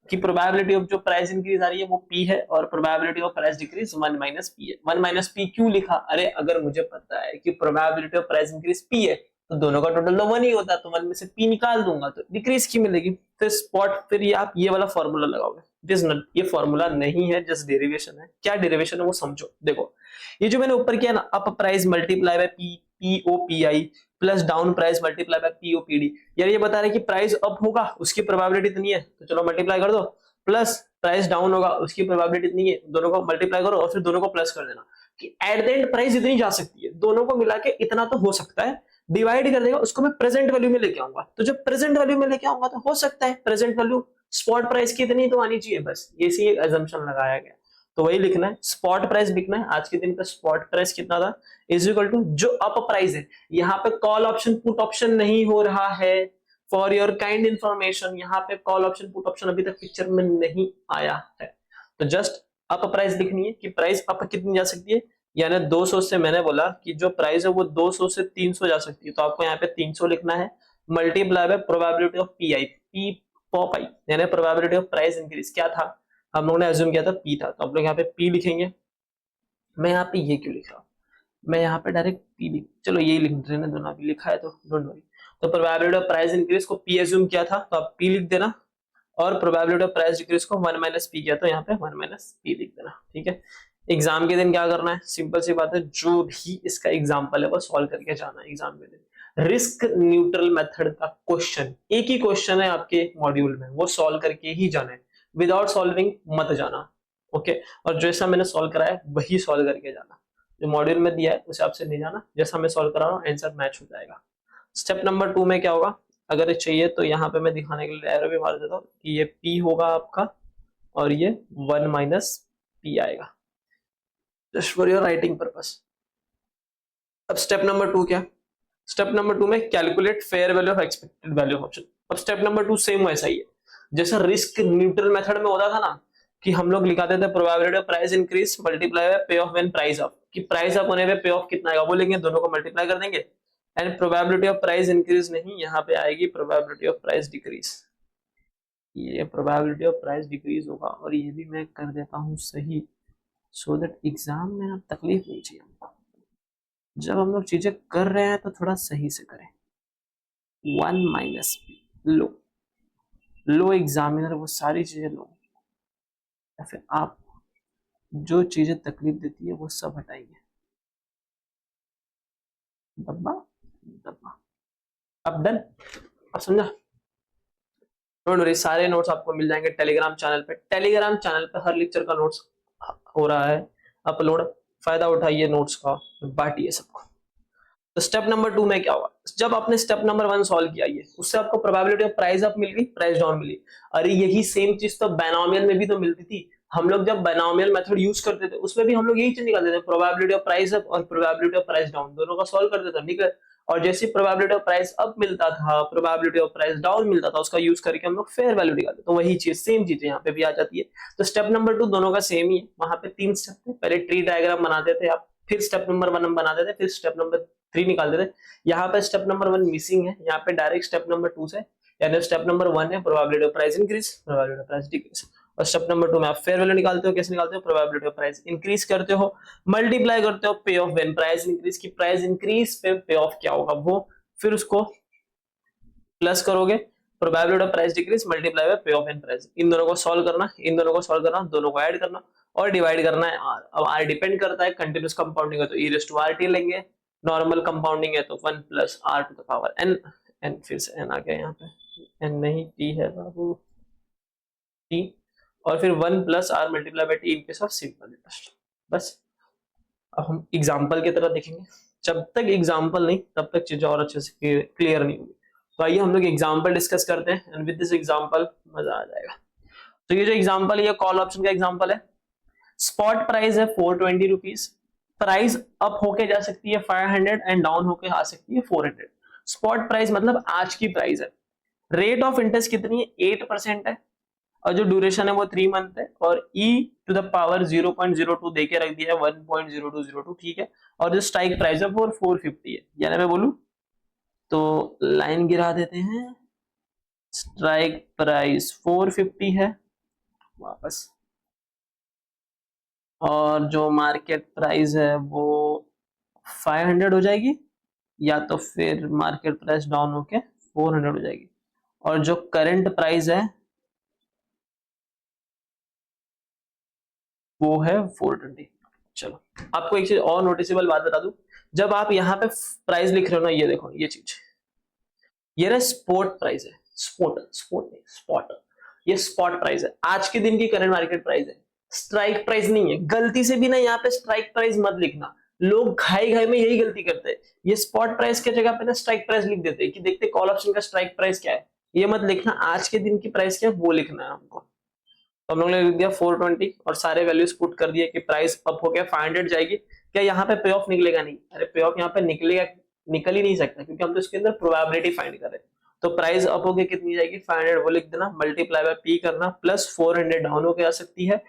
कि प्रोबेबिलिटी ऑफ जो प्राइस इंक्रीज आ रही है वो पी है और probability of price decrease 1 minus P है। 1 माइनस पी क्यों लिखा, अरे अगर मुझे पता है कि probability of price increase P है तो दोनों का टोटल तो 1 ही होता है, तो 1 में से पी निकाल दूंगा तो डिक्रीज की मिलेगी। फिर स्पॉट, फिर ये आप ये वाला फॉर्मूला लगाओगे। दिस नॉट, ये फॉर्मूला नहीं है, जस्ट डेरिवेशन है। क्या डेरिवेशन है वो समझो। देखो ये जो मैंने ऊपर किया ना, up price multiply by P P O P I plus down price multiply by P O P D, यार ये बता रहे हैं कि प्राइस अप होगा उसकी प्रोबेबिलिटी इतनी है तो चलो मल्टीप्लाई कर दो, प्लस प्राइस डाउन होगा उसकी प्रोबेबिलिटी इतनी है, दोनों को मल्टीप्लाई करो और फिर दोनों को प्लस कर देना कि एट द एंड प्राइस इतनी जा सकती है, दोनों को मिला के इतना तो हो सकता है। डिवाइड कर देगा उसको मैं प्रेजेंट वैल्यू में लेके आऊंगा, तो जब प्रेजेंट वैल्यू में लेके आऊंगा तो हो सकता है प्रेजेंट वैल्यू स्पॉट प्राइस की इतनी तो आनी चाहिए, बस इसी एक अजम्पशन लगाया गया। तो वही लिखना है, स्पॉट प्राइस लिखना है, आज के दिन का स्पॉट प्राइस कितना था इज इक्वल टू जो अप प्राइस है। यहाँ पे कॉल ऑप्शन पुट ऑप्शन नहीं हो रहा है, फॉर योर काइंड इंफॉर्मेशन, यहाँ पे कॉल ऑप्शन पुट ऑप्शन अभी तक पिक्चर में नहीं आया है। तो जस्ट अप प्राइस लिखनी है कि प्राइस अप कितनी जा सकती है, यानी 200 से मैंने बोला कि जो प्राइस है वो 200 से 300 जा सकती है, तो आपको यहाँ पे 300 लिखना है multiply by probability of P I, P pop I यानी प्रोबेबिलिटी ऑफ प्राइस इंक्रीज। क्या था, हम लोगों ने अज्यूम किया था पी था, तो आप लोग यहाँ पे पी लिखेंगे। मैं यहाँ पे ये क्यों लिख रहा हूँ, मैं यहाँ पे डायरेक्ट पी लिख, चलो ये लिख देने दो ना, अभी लिखा है तो डोंट वरी। तो प्रोबेबिलिटी ऑफ प्राइस इंक्रीज को पी अज्यूम किया था तो आप पी लिख देना, और प्रोबेबिलिटी ऑफ प्राइस डिक्रीज को 1 माइनस पी किया तो यहाँ पे 1 माइनस पी लिख देना। ठीक है, एग्जाम के दिन क्या करना है, सिंपल सी बात है, जो भी इसका एग्जाम्पल है वो सॉल्व करके जाना है एग्जाम के दिन। रिस्क न्यूट्रल मेथड का क्वेश्चन, एक ही क्वेश्चन है आपके मॉड्यूल में, वो सॉल्व करके ही जाना है, विदाउट सॉल्विंग मत जाना। ओके, और जैसा मैंने सॉल्व कराया वही सॉल्व करके जाना, जो मॉड्यूल में दिया है उस हिसाब से नहीं जाना, जैसा मैं सॉल्व करा रहा हूँ आंसर मैच हो जाएगा। स्टेप नंबर 2 में क्या होगा, अगर चाहिए तो यहाँ पे मैं दिखाने के लिए एरो भी मार देता हूँ कि ये P होगा आपका और ये 1 माइनस P आएगा, just for your writing purpose. अब स्टेप नंबर 2 क्या, स्टेप नंबर 2 में calculate fair value of expected value of option. अब स्टेप नंबर 2 सेम वैसा ही है जैसा रिस्क न्यूट्रल मेथड में होता था ना, कि हम लोग लिखाते थे probability of price increase multiply by पे ऑफ व्हेन प्राइस अप, कि प्राइस अप होने पे पे ऑफ कितना आएगा वो लेंगे, दोनों को मल्टीप्लाई कर देंगे, and probability of price increase नहीं, यहाँ पे आएगी प्रोबेबिलिटी ऑफ प्राइस डिक्रीज। ये प्रोबेबिलिटी ऑफ प्राइस डिक्रीज होगा, और ये भी मैं कर देता हूँ सही, सो दैट एग्जाम में अब तकलीफ नहीं चाहिए हमको। जब हम लोग चीजें कर रहे हैं तो थोड़ा सही से करें। 1 माइनस पी, लो एग्जामिनर वो सारी चीजें लो, या फिर आप जो चीजें तकलीफ देती है वो सब हटाइए। डब्बा डब्बा, अब डन, अब समझा। डोंट वरी, सारे नोट्स आपको मिल जाएंगे टेलीग्राम चैनल पे। टेलीग्राम चैनल पे हर लेक्चर का नोट्स हो रहा है अपलोड, फायदा उठाइए नोट्स का, बांटिए सबको। तो स्टेप नंबर 2 में क्या होगा, जब आपने स्टेप नंबर 1 सॉल्व किया ये, उससे आपको प्रोबेबिलिटी ऑफ प्राइस अप मिल गई, प्राइस डाउन मिली। अरे यही सेम चीज तो बायनोमियल में भी तो मिलती थी, हम लोग जब बायनोमियल मेथड यूज करते थे उसमें भी हम लोग यही चीज निकालते थे, प्रोबेबिलिटी ऑफ प्राइस अप और प्रोबेबिलिटी ऑफ प्राइस डाउन, दोनों का सॉल्व करते थे, निकल। और जैसे प्रोबेबिलिटी ऑफ प्राइस अप मिलता था, प्रोबेबिलिटी ऑफ प्राइस डाउन मिलता था, उसका यूज करके हम लोग फेयर वैल्यू निकालते, तो वही चीज सेम चीज यहाँ पे भी आ जाती है। तो स्टेप नंबर 2 दोनों का सेम ही है, वहां पे 3 स्टेप थे, पहले ट्री डायग्राम बनाते थे आप, फिर स्टेप नंबर 1 हम बनाते थे, फिर स्टेप नंबर 3 निकालते थे। यहाँ पे स्टेप नंबर 1 मिसिंग है, यहाँ पे डायरेक्ट स्टेप नंबर 2 से, यानी स्टेप नंबर 1 है probability of price increase, probability of price decrease, और स्टेप नंबर 2 में आप फेयर वैल्यू निकालते हो, कैसे निकालते हो, प्रोबेबिलिटी ऑफ प्राइस इंक्रीज करते हो, मल्टीप्लाई करते हो पे ऑफ व्हेन प्राइस इंक्रीज, की प्राइस इंक्रीज पे पे ऑफ क्या होगा वो, फिर उसको प्लस करोगे, probability of price decrease multiply by पे ऑफ व्हेन प्राइस, इन दोनों को सॉल्व करना, इन दोनों को सॉल्व करना, दोनों को ऐड करना और डिवाइड करना है r। अब r डिपेंड करता है, कंटीन्यूअस कंपाउंडिंग है तो e रेज़ टू rt लेंगे, नॉर्मल कंपाउंडिंग है तो 1 plus r to the power n, n फिर से n आ गया यहाँ पे, n नहीं t है बाबू, t, और फिर 1 plus r multiply by t in case of simple interest. बस अब हम एग्जाम्पल की तरह देखेंगे, जब तक एग्जाम्पल नहीं तब तक चीजें और अच्छे से क्लियर नहीं होगी। तो आइए हम लोग एग्जाम्पल डिस्कस करते हैं, एंड विद दिस एग्जाम्पल मजा आ जाएगा। तो ये जो एग्जाम्पल है ये कॉल ऑप्शन का एग्जाम्पल है। स्पॉट प्राइस है 420 रुपीज, प्राइस अप होके जा सकती है 500 एंड डाउन होके आ सकती है 400। स्पॉट प्राइस मतलब आज की प्राइस है, रेट ऑफ इंटरेस्ट कितनी है 8% है, और जो ड्यूरेशन है वो 3 मंथ है, और e⁻0.02 दे के रख दिया है 1.0202, ठीक है। और जो स्ट्राइक प्राइस है वो 450 है, यानी मैं बोलूं तो लाइन गिरा देते हैं, स्ट्राइक प्राइस 450 है वापस, और जो मार्केट प्राइस है वो 500 हो जाएगी, या तो फिर मार्केट प्राइस डाउन होके 400 हो जाएगी, और जो करंट प्राइस है वो है 420। चलो आपको एक चीज और नोटिसेबल बात बता दूं, जब आप यहाँ पे प्राइस लिख रहे हो ना, ये देखो ये चीज, ये ना स्पॉट प्राइस है, स्पॉट स्पॉट नहीं स्पॉट, ये स्पॉट प्राइस है, आज के दिन की करंट मार्केट प्राइस है, स्ट्राइक प्राइस नहीं है। गलती से भी ना यहाँ पे स्ट्राइक प्राइस मत लिखना, लोग घाई घाई में यही गलती करते हैं, ये स्पॉट प्राइस के जगह पे ना स्ट्राइक प्राइस लिख देते हैं कि देखते कॉल ऑप्शन का स्ट्राइक प्राइस क्या है, ये मत लिखना, आज के दिन की प्राइस क्या है वो लिखना है हमको। तो हम लोग ने लिख दिया 420 और सारे वैल्यूज पुट कर दिए कि प्राइस अप हो गया 500 जाएगी, क्या यहाँ पे पे ऑफ निकलेगा? नहीं, अरे पे ऑफ यहाँ पे निकलेगा, निकल ही नहीं सकता, क्योंकि हम तो इसके अंदर प्रोबेबिलिटी फाइंड कर रहे हैं। तो प्राइस अप हो गया कितनी जाएगी 500, वो लिख देना, मल्टीप्लाई बाय पी करना, प्लस 400 डाउन हो के आ सकती है,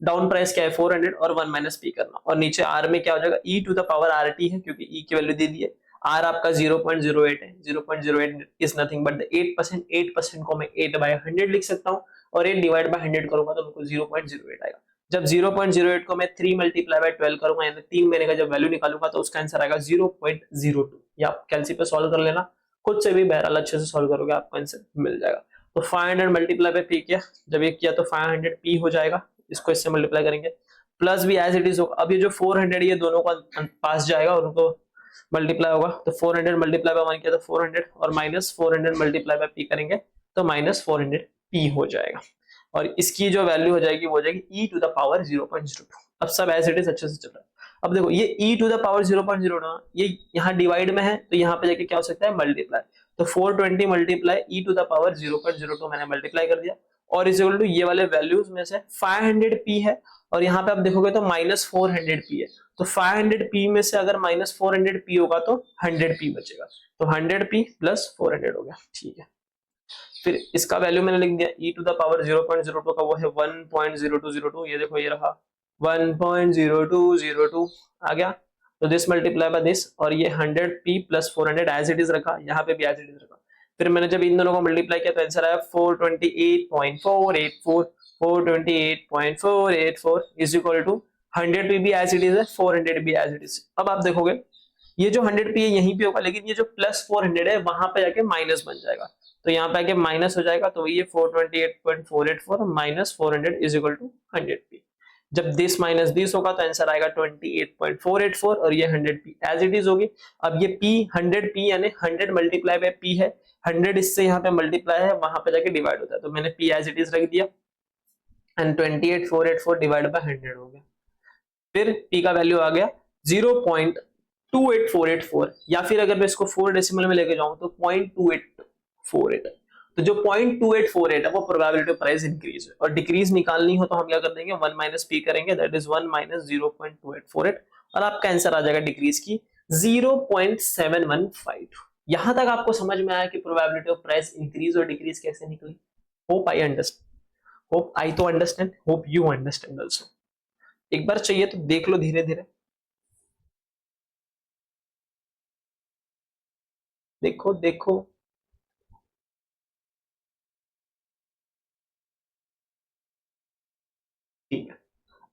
डाउन प्राइस क्या है 400, और 1 माइनस पी करना, और नीचे आर में क्या हो जाएगा e⁻RT है, क्योंकि ई की वैल्यू दे दी है, आर आपका 0.08 है, 0.08 इज नथिंग बट द 8%, 8% को मैं 8/100 लिख सकता हूँ, और 8 डिवाइड बाय 100 करूंगा तो मुझको 0.08 आएगा। जब 0.08 को मैं 3 मल्टीप्लाई बाय 12 करूंगा, यानी 3 महीने का जब वैल्यू निकालूंगा तो उसका आंसर आएगा 0.02। या आप कैलसी पे सॉल्व कर लेना, खुद से भी बहरहाल अच्छे से सॉल्व करोगे आपको आंसर मिल जाएगा। तो 500 मल्टीप्लाई बाय पी किया, जब ये किया तो 500 पी हो जाएगा, इसको इससे मल्टीप्लाई करेंगे, प्लस भी एज इट इज होगा। अब ये जो 400 ये दोनों का पास जाएगा और उनको मल्टीप्लाई होगा, तो 400 मल्टीप्लाई बाय 1 किया तो 400, और माइनस 400 मल्टीप्लाई बाय पी करेंगे तो माइनस 400 पी हो जाएगा, और इसकी जो वैल्यू हो जाएगी वो हो जाएगी e⁻0.02। अब सब एज इट इज अच्छे से चल रहा है। अब देखो ये e⁻0.02 ये यहाँ डिवाइड में है, तो यहाँ पे जाके क्या हो सकता है मल्टीप्लाई, तो 420 मल्टीप्लाई e⁻0.02 मैंने मल्टीप्लाई कर दिया, और इज इक्वल टू ये वाले वैल्यूज में से 500 पी है, और यहाँ पे आप देखोगे तो माइनस 400 पी है, तो 500 पी में से अगर माइनस 400 पी होगा तो 100 पी बचेगा, तो 100 पी प्लस 400 हो गया, ठीक है। फिर इसका वैल्यू मैंने लिख दिया e⁻0.02 का वो है 1.0202, ये देखो ये रहा 1.0202 आ गया, तो दिस मल्टीप्लाई बाय दिस, और ये 100 P plus 400 as it is रखा, यहाँ पे भी एज इट इज रखा। फिर मैंने जब इन दोनों को मल्टीप्लाई किया तो आंसर आया 428.484, 428.484 इज इक्वल टू 100 पी भी एज इट इज है, 400 भी एज इट इज। अब आप देखोगे ये जो 100 पी है यहीं पे होगा, लेकिन ये जो प्लस 400 है वहां पे जाके माइनस बन जाएगा, तो यहाँ पे आके माइनस हो जाएगा, तो ये 428.484 minus 400 is equal to 100 P. जब दिस माइनस दिस होगा तो आंसर आएगा 28.484, और ये 100 पी एज इट इज होगी। अब ये पी 100 पी यानी 100 मल्टीप्लाई बाय पी है, 100 इससे यहाँ पे मल्टीप्लाई है, वहां पे जाके डिवाइड होता है, तो मैंने पी एज इट इज रख दिया, एंड 28.484 डिवाइड बाय 100 हो गया। फिर पी का वैल्यू आ गया 0.28484, या फिर अगर मैं इसको 4 डेसिमल में लेके जाऊं तो 0.2848, तो जो 0.2848 है वो प्रोबेबिलिटी ऑफ प्राइस इंक्रीज है, और डिक्रीज निकालनी हो तो हम क्या कर देंगे 1 माइनस पी करेंगे, दैट इज 1 माइनस 0.2848, और आपका आंसर आ जाएगा डिक्रीज की 0.715। यहां तक आपको समझ में आया कि प्रोबेबिलिटी ऑफ प्राइस इंक्रीज और डिक्रीज कैसे निकली? Hope I understand, hope I तो understand, hope you understand also. एक बार चाहिए तो देख लो धीरे धीरे, देखो देखो। ठीक है,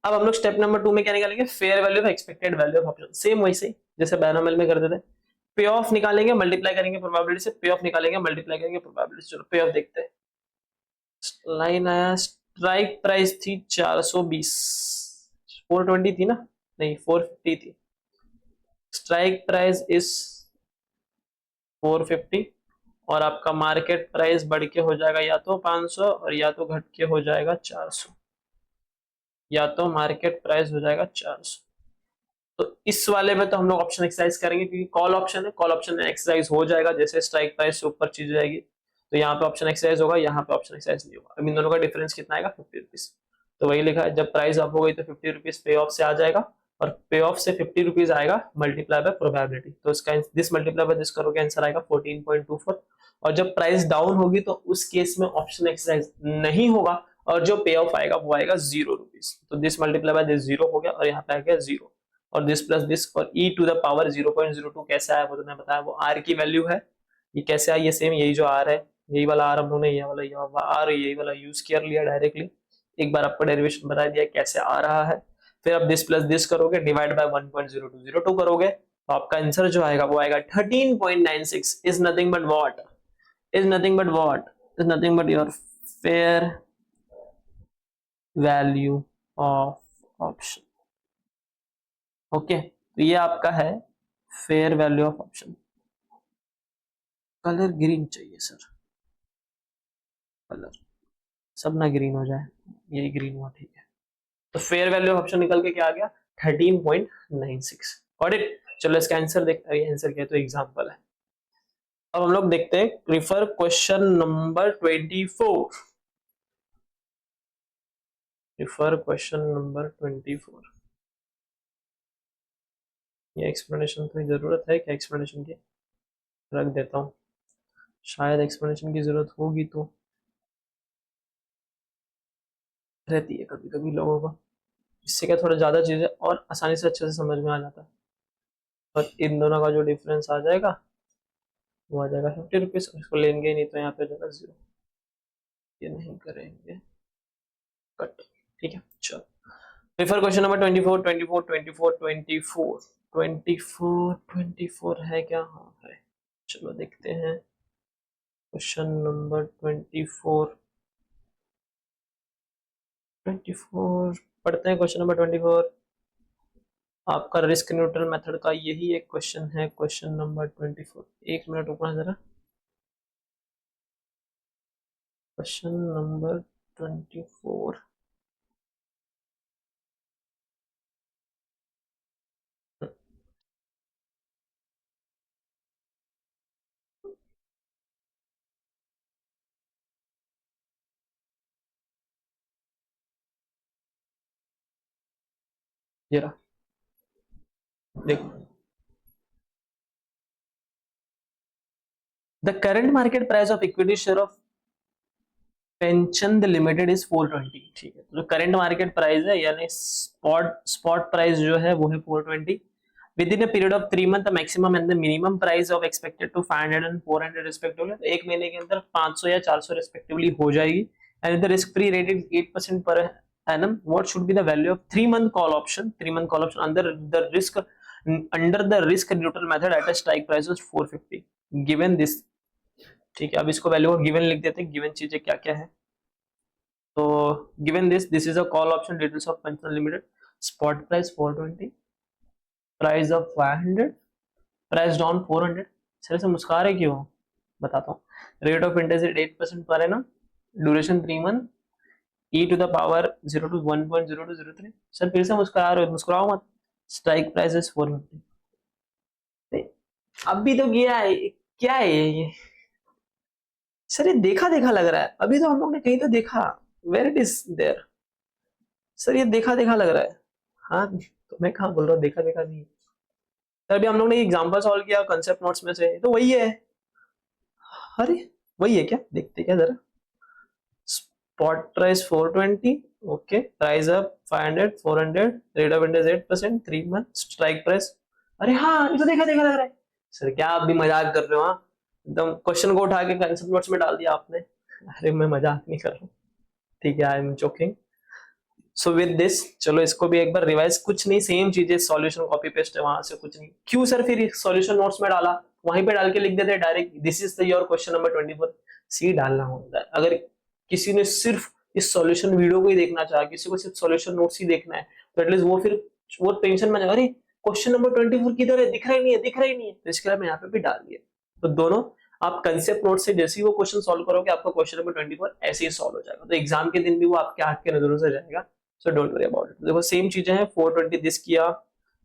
अब हम लोग स्टेप नंबर 2 में क्या निकालेंगे? Fair value of expected value of option, same वैसे ही जैसे बायनोमियल में करते थे, पे ऑफ निकालेंगे मल्टीप्लाई करेंगे प्रोबेबिलिटी से, पे ऑफ निकालेंगे मल्टीप्लाई करेंगे प्रोबेबिलिटी। चलो पे ऑफ देखते हैं, लाइन आया, स्ट्राइक प्राइस थी 420, 420 थी ना, नहीं 450 थी, स्ट्राइक प्राइस इज 450, और आपका मार्केट प्राइस बढ़ के हो जाएगा या तो 500 और या तो घट के हो जाएगा 400, या तो मार्केट प्राइस हो जाएगा 400। तो इस वाले में तो हम लोग ऑप्शन एक्सरसाइज करेंगे, क्योंकि कॉल ऑप्शन है, कॉल ऑप्शन में एक्सरसाइज हो जाएगा जैसे स्ट्राइक प्राइस से ऊपर चीज जाएगी, तो यहाँ पे ऑप्शन एक्सरसाइज होगा, यहाँ पे ऑप्शन एक्सरसाइज नहीं होगा। अब इन दोनों का डिफरेंस कितना आएगा 50 रुपीज, तो वही लिखा है, जब प्राइस अप हो गई तो 50 रुपीज पे ऑफ से आ जाएगा, और पे ऑफ से 50 रुपीज आएगा मल्टीप्लाई बाय प्रोबेबिलिटी, तो इसका दिस मल्टीप्लाई बाय दिस करोगे आंसर आएगा 14.24। और जब प्राइस डाउन होगी तो उस केस में ऑप्शन एक्सरसाइज नहीं होगा, और जो पे ऑफ आएगा वो आएगा 0 रुपीज। तो दिस मल्टीप्लाई बाय दिस 0 हो गया और यहाँ पे आ गया 0 और दिस प्लस दिस और e टू द पावर 0.02 कैसे आया वो तो मैं बताया, वो r की वैल्यू है। ये कैसे आई, ये सेम यही जो r है, यही वाला r हम लोगों ने ये वाला r यही वाला यूज कर लिया डायरेक्टली। एक बार आपको डेरिवेशन बता दिया कैसे आ रहा है। फिर आप दिस प्लस दिस करोगे, डिवाइड बाय 1.0202 करोगे तो आपका आंसर जो आएगा वो आएगा 13.96 is nothing but what, is nothing but what, is nothing but your fair value of option. Okay, तो ये आपका है fair value of option. Colour green चाहिए सर, कलर सब ना ग्रीन हो जाए, यही ग्रीन हुआ ठीक है। तो फेयर वैल्यू ऑफ ऑप्शन निकल के क्या आ गया 13.96। Got it. चलो इसका आंसर देखते हैं, आंसर क्या है तो एग्जांपल है। अब हम लोग देखते हैं refer question number 24। Refer question number 24। ये एक्सप्लेनेशन की जरूरत है क्या, एक्सप्लेनेशन की रख देता हूँ, शायद एक्सप्लेनेशन की जरूरत होगी तो रहती है कभी कभी लोगों को, इससे क्या थोड़ा ज्यादा चीजें और आसानी से अच्छे से समझ में आ जाता है। पर इन दोनों का जो डिफरेंस आ जाएगा वो आ जाएगा 50 रुपीज, इसको लेंगे नहीं तो यहाँ पे जाएगा 0, ये नहीं करेंगे कट। ठीक है चलो, प्रीफर क्वेश्चन नंबर 24 24 24 24 24 24 है क्या, हाँ है। चलो देखते हैं क्वेश्चन नंबर 24 24 पढ़ते हैं। क्वेश्चन नंबर 24 आपका रिस्क न्यूट्रल मेथड का यही एक क्वेश्चन है, क्वेश्चन नंबर 24। एक मिनट रुकना जरा, क्वेश्चन नंबर 24 ये रहा, देखो the current market price of equity share of pension the limited is 420। ठीक है, तो जो करंट मार्केट प्राइस है यानी स्पॉट प्राइस जो है वो है 420 within a period of 3 month, maximum and the minimum price of expected to 500 and 400 respectively. तो एक महीने के अंदर 500 या 400 रिस्पेक्टिवली हो जाएगी। And the risk free rate is 8% per annum, what should be the value of 3 month call option, 3 month call option under the risk neutral method at a strike price of 450 given this. ठीक है, अब इसको वैल्यू को गिवन लिख देते हैं, गिवन चीजें क्या क्या है। तो given this is a call option, details of pension limited, spot price 420, price of 500, price down 400। Sir से मुस्कुरा रहे क्यों, बताता हूँ। रेट ऑफ इंटरेस्ट 8% पर है ना, duration 3 month, e to the power 0 to 1.0203। Sir फिर से मुस्कुरा रहे हो, मुस्कुराओ मत। Strike price is 450। अब भी तो गया है, क्या है ये सर, ये देखा देखा लग रहा है, अभी तो हम लोग ने कहीं तो देखा, where it is there. Sir ये देखा देखा लग रहा है, हाँ तो मैं कहाँ बोल रहा हूँ देखा देखा नहीं। सर अभी हम लोग ने एग्जांपल सॉल्व किया कंसेप्ट नोट्स में से, तो वही है। अरे वही है क्या, देखते क्या जरा। Spot price 420, okay, price up 500 400, rate of interest 8%, 3 month, strike price. अरे हाँ ये तो देखा देखा लग रहा है। सर क्या आप भी मजाक कर रहे हो, हाँ एकदम क्वेश्चन को उठा के कंसेप्ट नोट्स में डाल दिया आपने। अरे मैं मजाक नहीं कर रहा हूँ, ठीक है, I am joking. So with this चलो इसको भी एक बार रिवाइज, कुछ नहीं सेम चीजें, सॉल्यूशन कॉपी पेस्ट है वहां से, कुछ नहीं। क्यों सर फिर सॉल्यूशन नोट्स में डाला, वहीं पे डाल के लिख देते direct, this is the your question number 24। सी डालना होता है। अगर किसी ने सिर्फ इस सॉल्यूशन वीडियो को ही देखना चाहा, किसी को सिर्फ सॉल्यूशन नोट्स ही देखना है, तो एटलीस्ट वो फिर वो टेंशन में, अरे क्वेश्चन नंबर 24 किधर है, दिख रहा ही नहीं है, दिख रहा ही नहीं है। तो इसके लिए मैं यहाँ पे भी डाल दिया। तो दोनों आप कंसेप्ट नोट से जैसे ही वो क्वेश्चन सॉल्व करोगे, आपका क्वेश्चन नंबर 24 ऐसे ही सॉल्व हो जाएगा। तो एग्जाम के दिन भी वो आपके हाथ के नजरों से जाएगा। So don't worry about it. देखो सेम चीजें हैं, 420 दिस किया,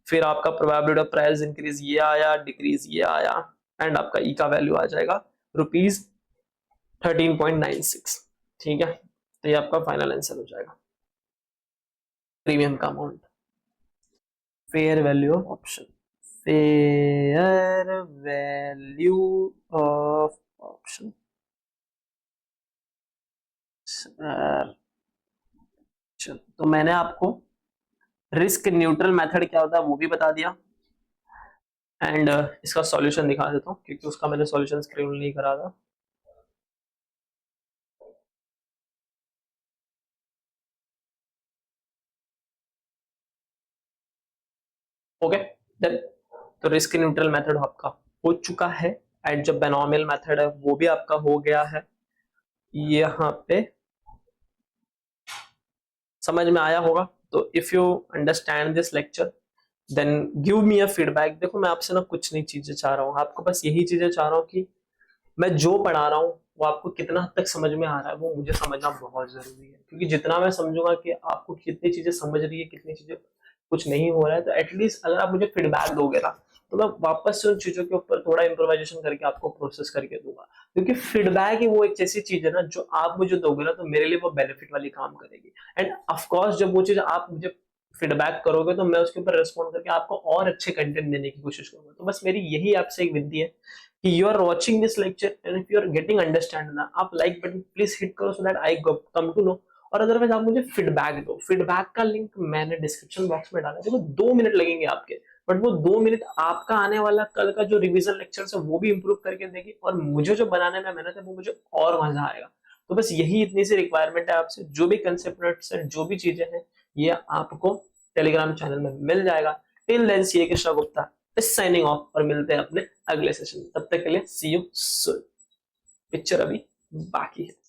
फिर आपका प्रोबेबिलिटी ऑफ प्राइस इंक्रीज ये आया, डिक्रीज ये आया, एंड आपका ई का वैल्यू आ जाएगा रुपीज 13.96। ठीक है, तो ये आपका फाइनल आंसर हो जाएगा, प्रीमियम का amount. Fair value of option, fair value of option. तो मैंने आपको रिस्क न्यूट्रल मेथड क्या होता है वो भी बता दिया, एंड इसका सॉल्यूशन दिखा देता हूँ क्योंकि उसका मैंने सॉल्यूशन स्क्रीन नहीं करा था। ओके देन, तो रिस्क न्यूट्रल मेथड आपका हो चुका है, एंड जो बायनॉमियल मेथड है वो भी आपका हो गया है। यहाँ पे समझ में आया होगा। तो if you understand this lecture then give me a feedback. देखो मैं आपसे ना कुछ नहीं चीजें चाह रहा हूँ, आपको बस यही चीजें चाह रहा हूँ कि मैं जो पढ़ा रहा हूँ वो आपको कितना हद तक समझ में आ रहा है वो मुझे समझना बहुत जरूरी है, क्योंकि जितना मैं समझूंगा कि आपको कितनी चीजें समझ रही है, कितनी चीजें कुछ नहीं हो रहा है, तो एटलीस्ट अगर आप मुझे फीडबैक दोगे ना तो मैं वापस से उन चीजों के ऊपर थोड़ा इम्प्रोवाइजेशन करके आपको प्रोसेस करके दूंगा। क्योंकि फीडबैक ही वो एक ऐसी चीज है ना जो आप मुझे दोगे ना तो मेरे लिए वो बेनिफिट वाली काम करेगी। एंड ऑफकोर्स जब वो चीज आप मुझे फीडबैक करोगे तो मैं उसके ऊपर रिस्पॉन्ड करके आपको और अच्छे कंटेंट देने की कोशिश करूंगा। तो बस मेरी यही आपसे एक विनती है कि you are watching this lecture and if you are getting understand ना, आप लाइक बटन प्लीज हिट करो so that I come to know. और अदरवाइज आप मुझे फीडबैक दो। फीडबैक का लिंक मैंने डिस्क्रिप्शन बॉक्स में डाला है। देखो 2 मिनट लगेंगे आपके, बट वो 2 मिनट आपका आने वाला कल का जो रिवीजन लेक्चर है वो भी इंप्रूव करके देगी, और मुझे जो बनाने में मेहनत है वो मुझे और मजा आएगा। तो बस यही इतनी सी रिक्वायरमेंट है आपसे। जो भी कंसेप्ट है, जो भी चीजें हैं, ये आपको टेलीग्राम चैनल में मिल जाएगा। Till then see Krishna Gupta is signing off, और मिलते हैं अपने अगले सेशन में। तब तक के लिए सी यू सून। पिक्चर अभी बाकी है।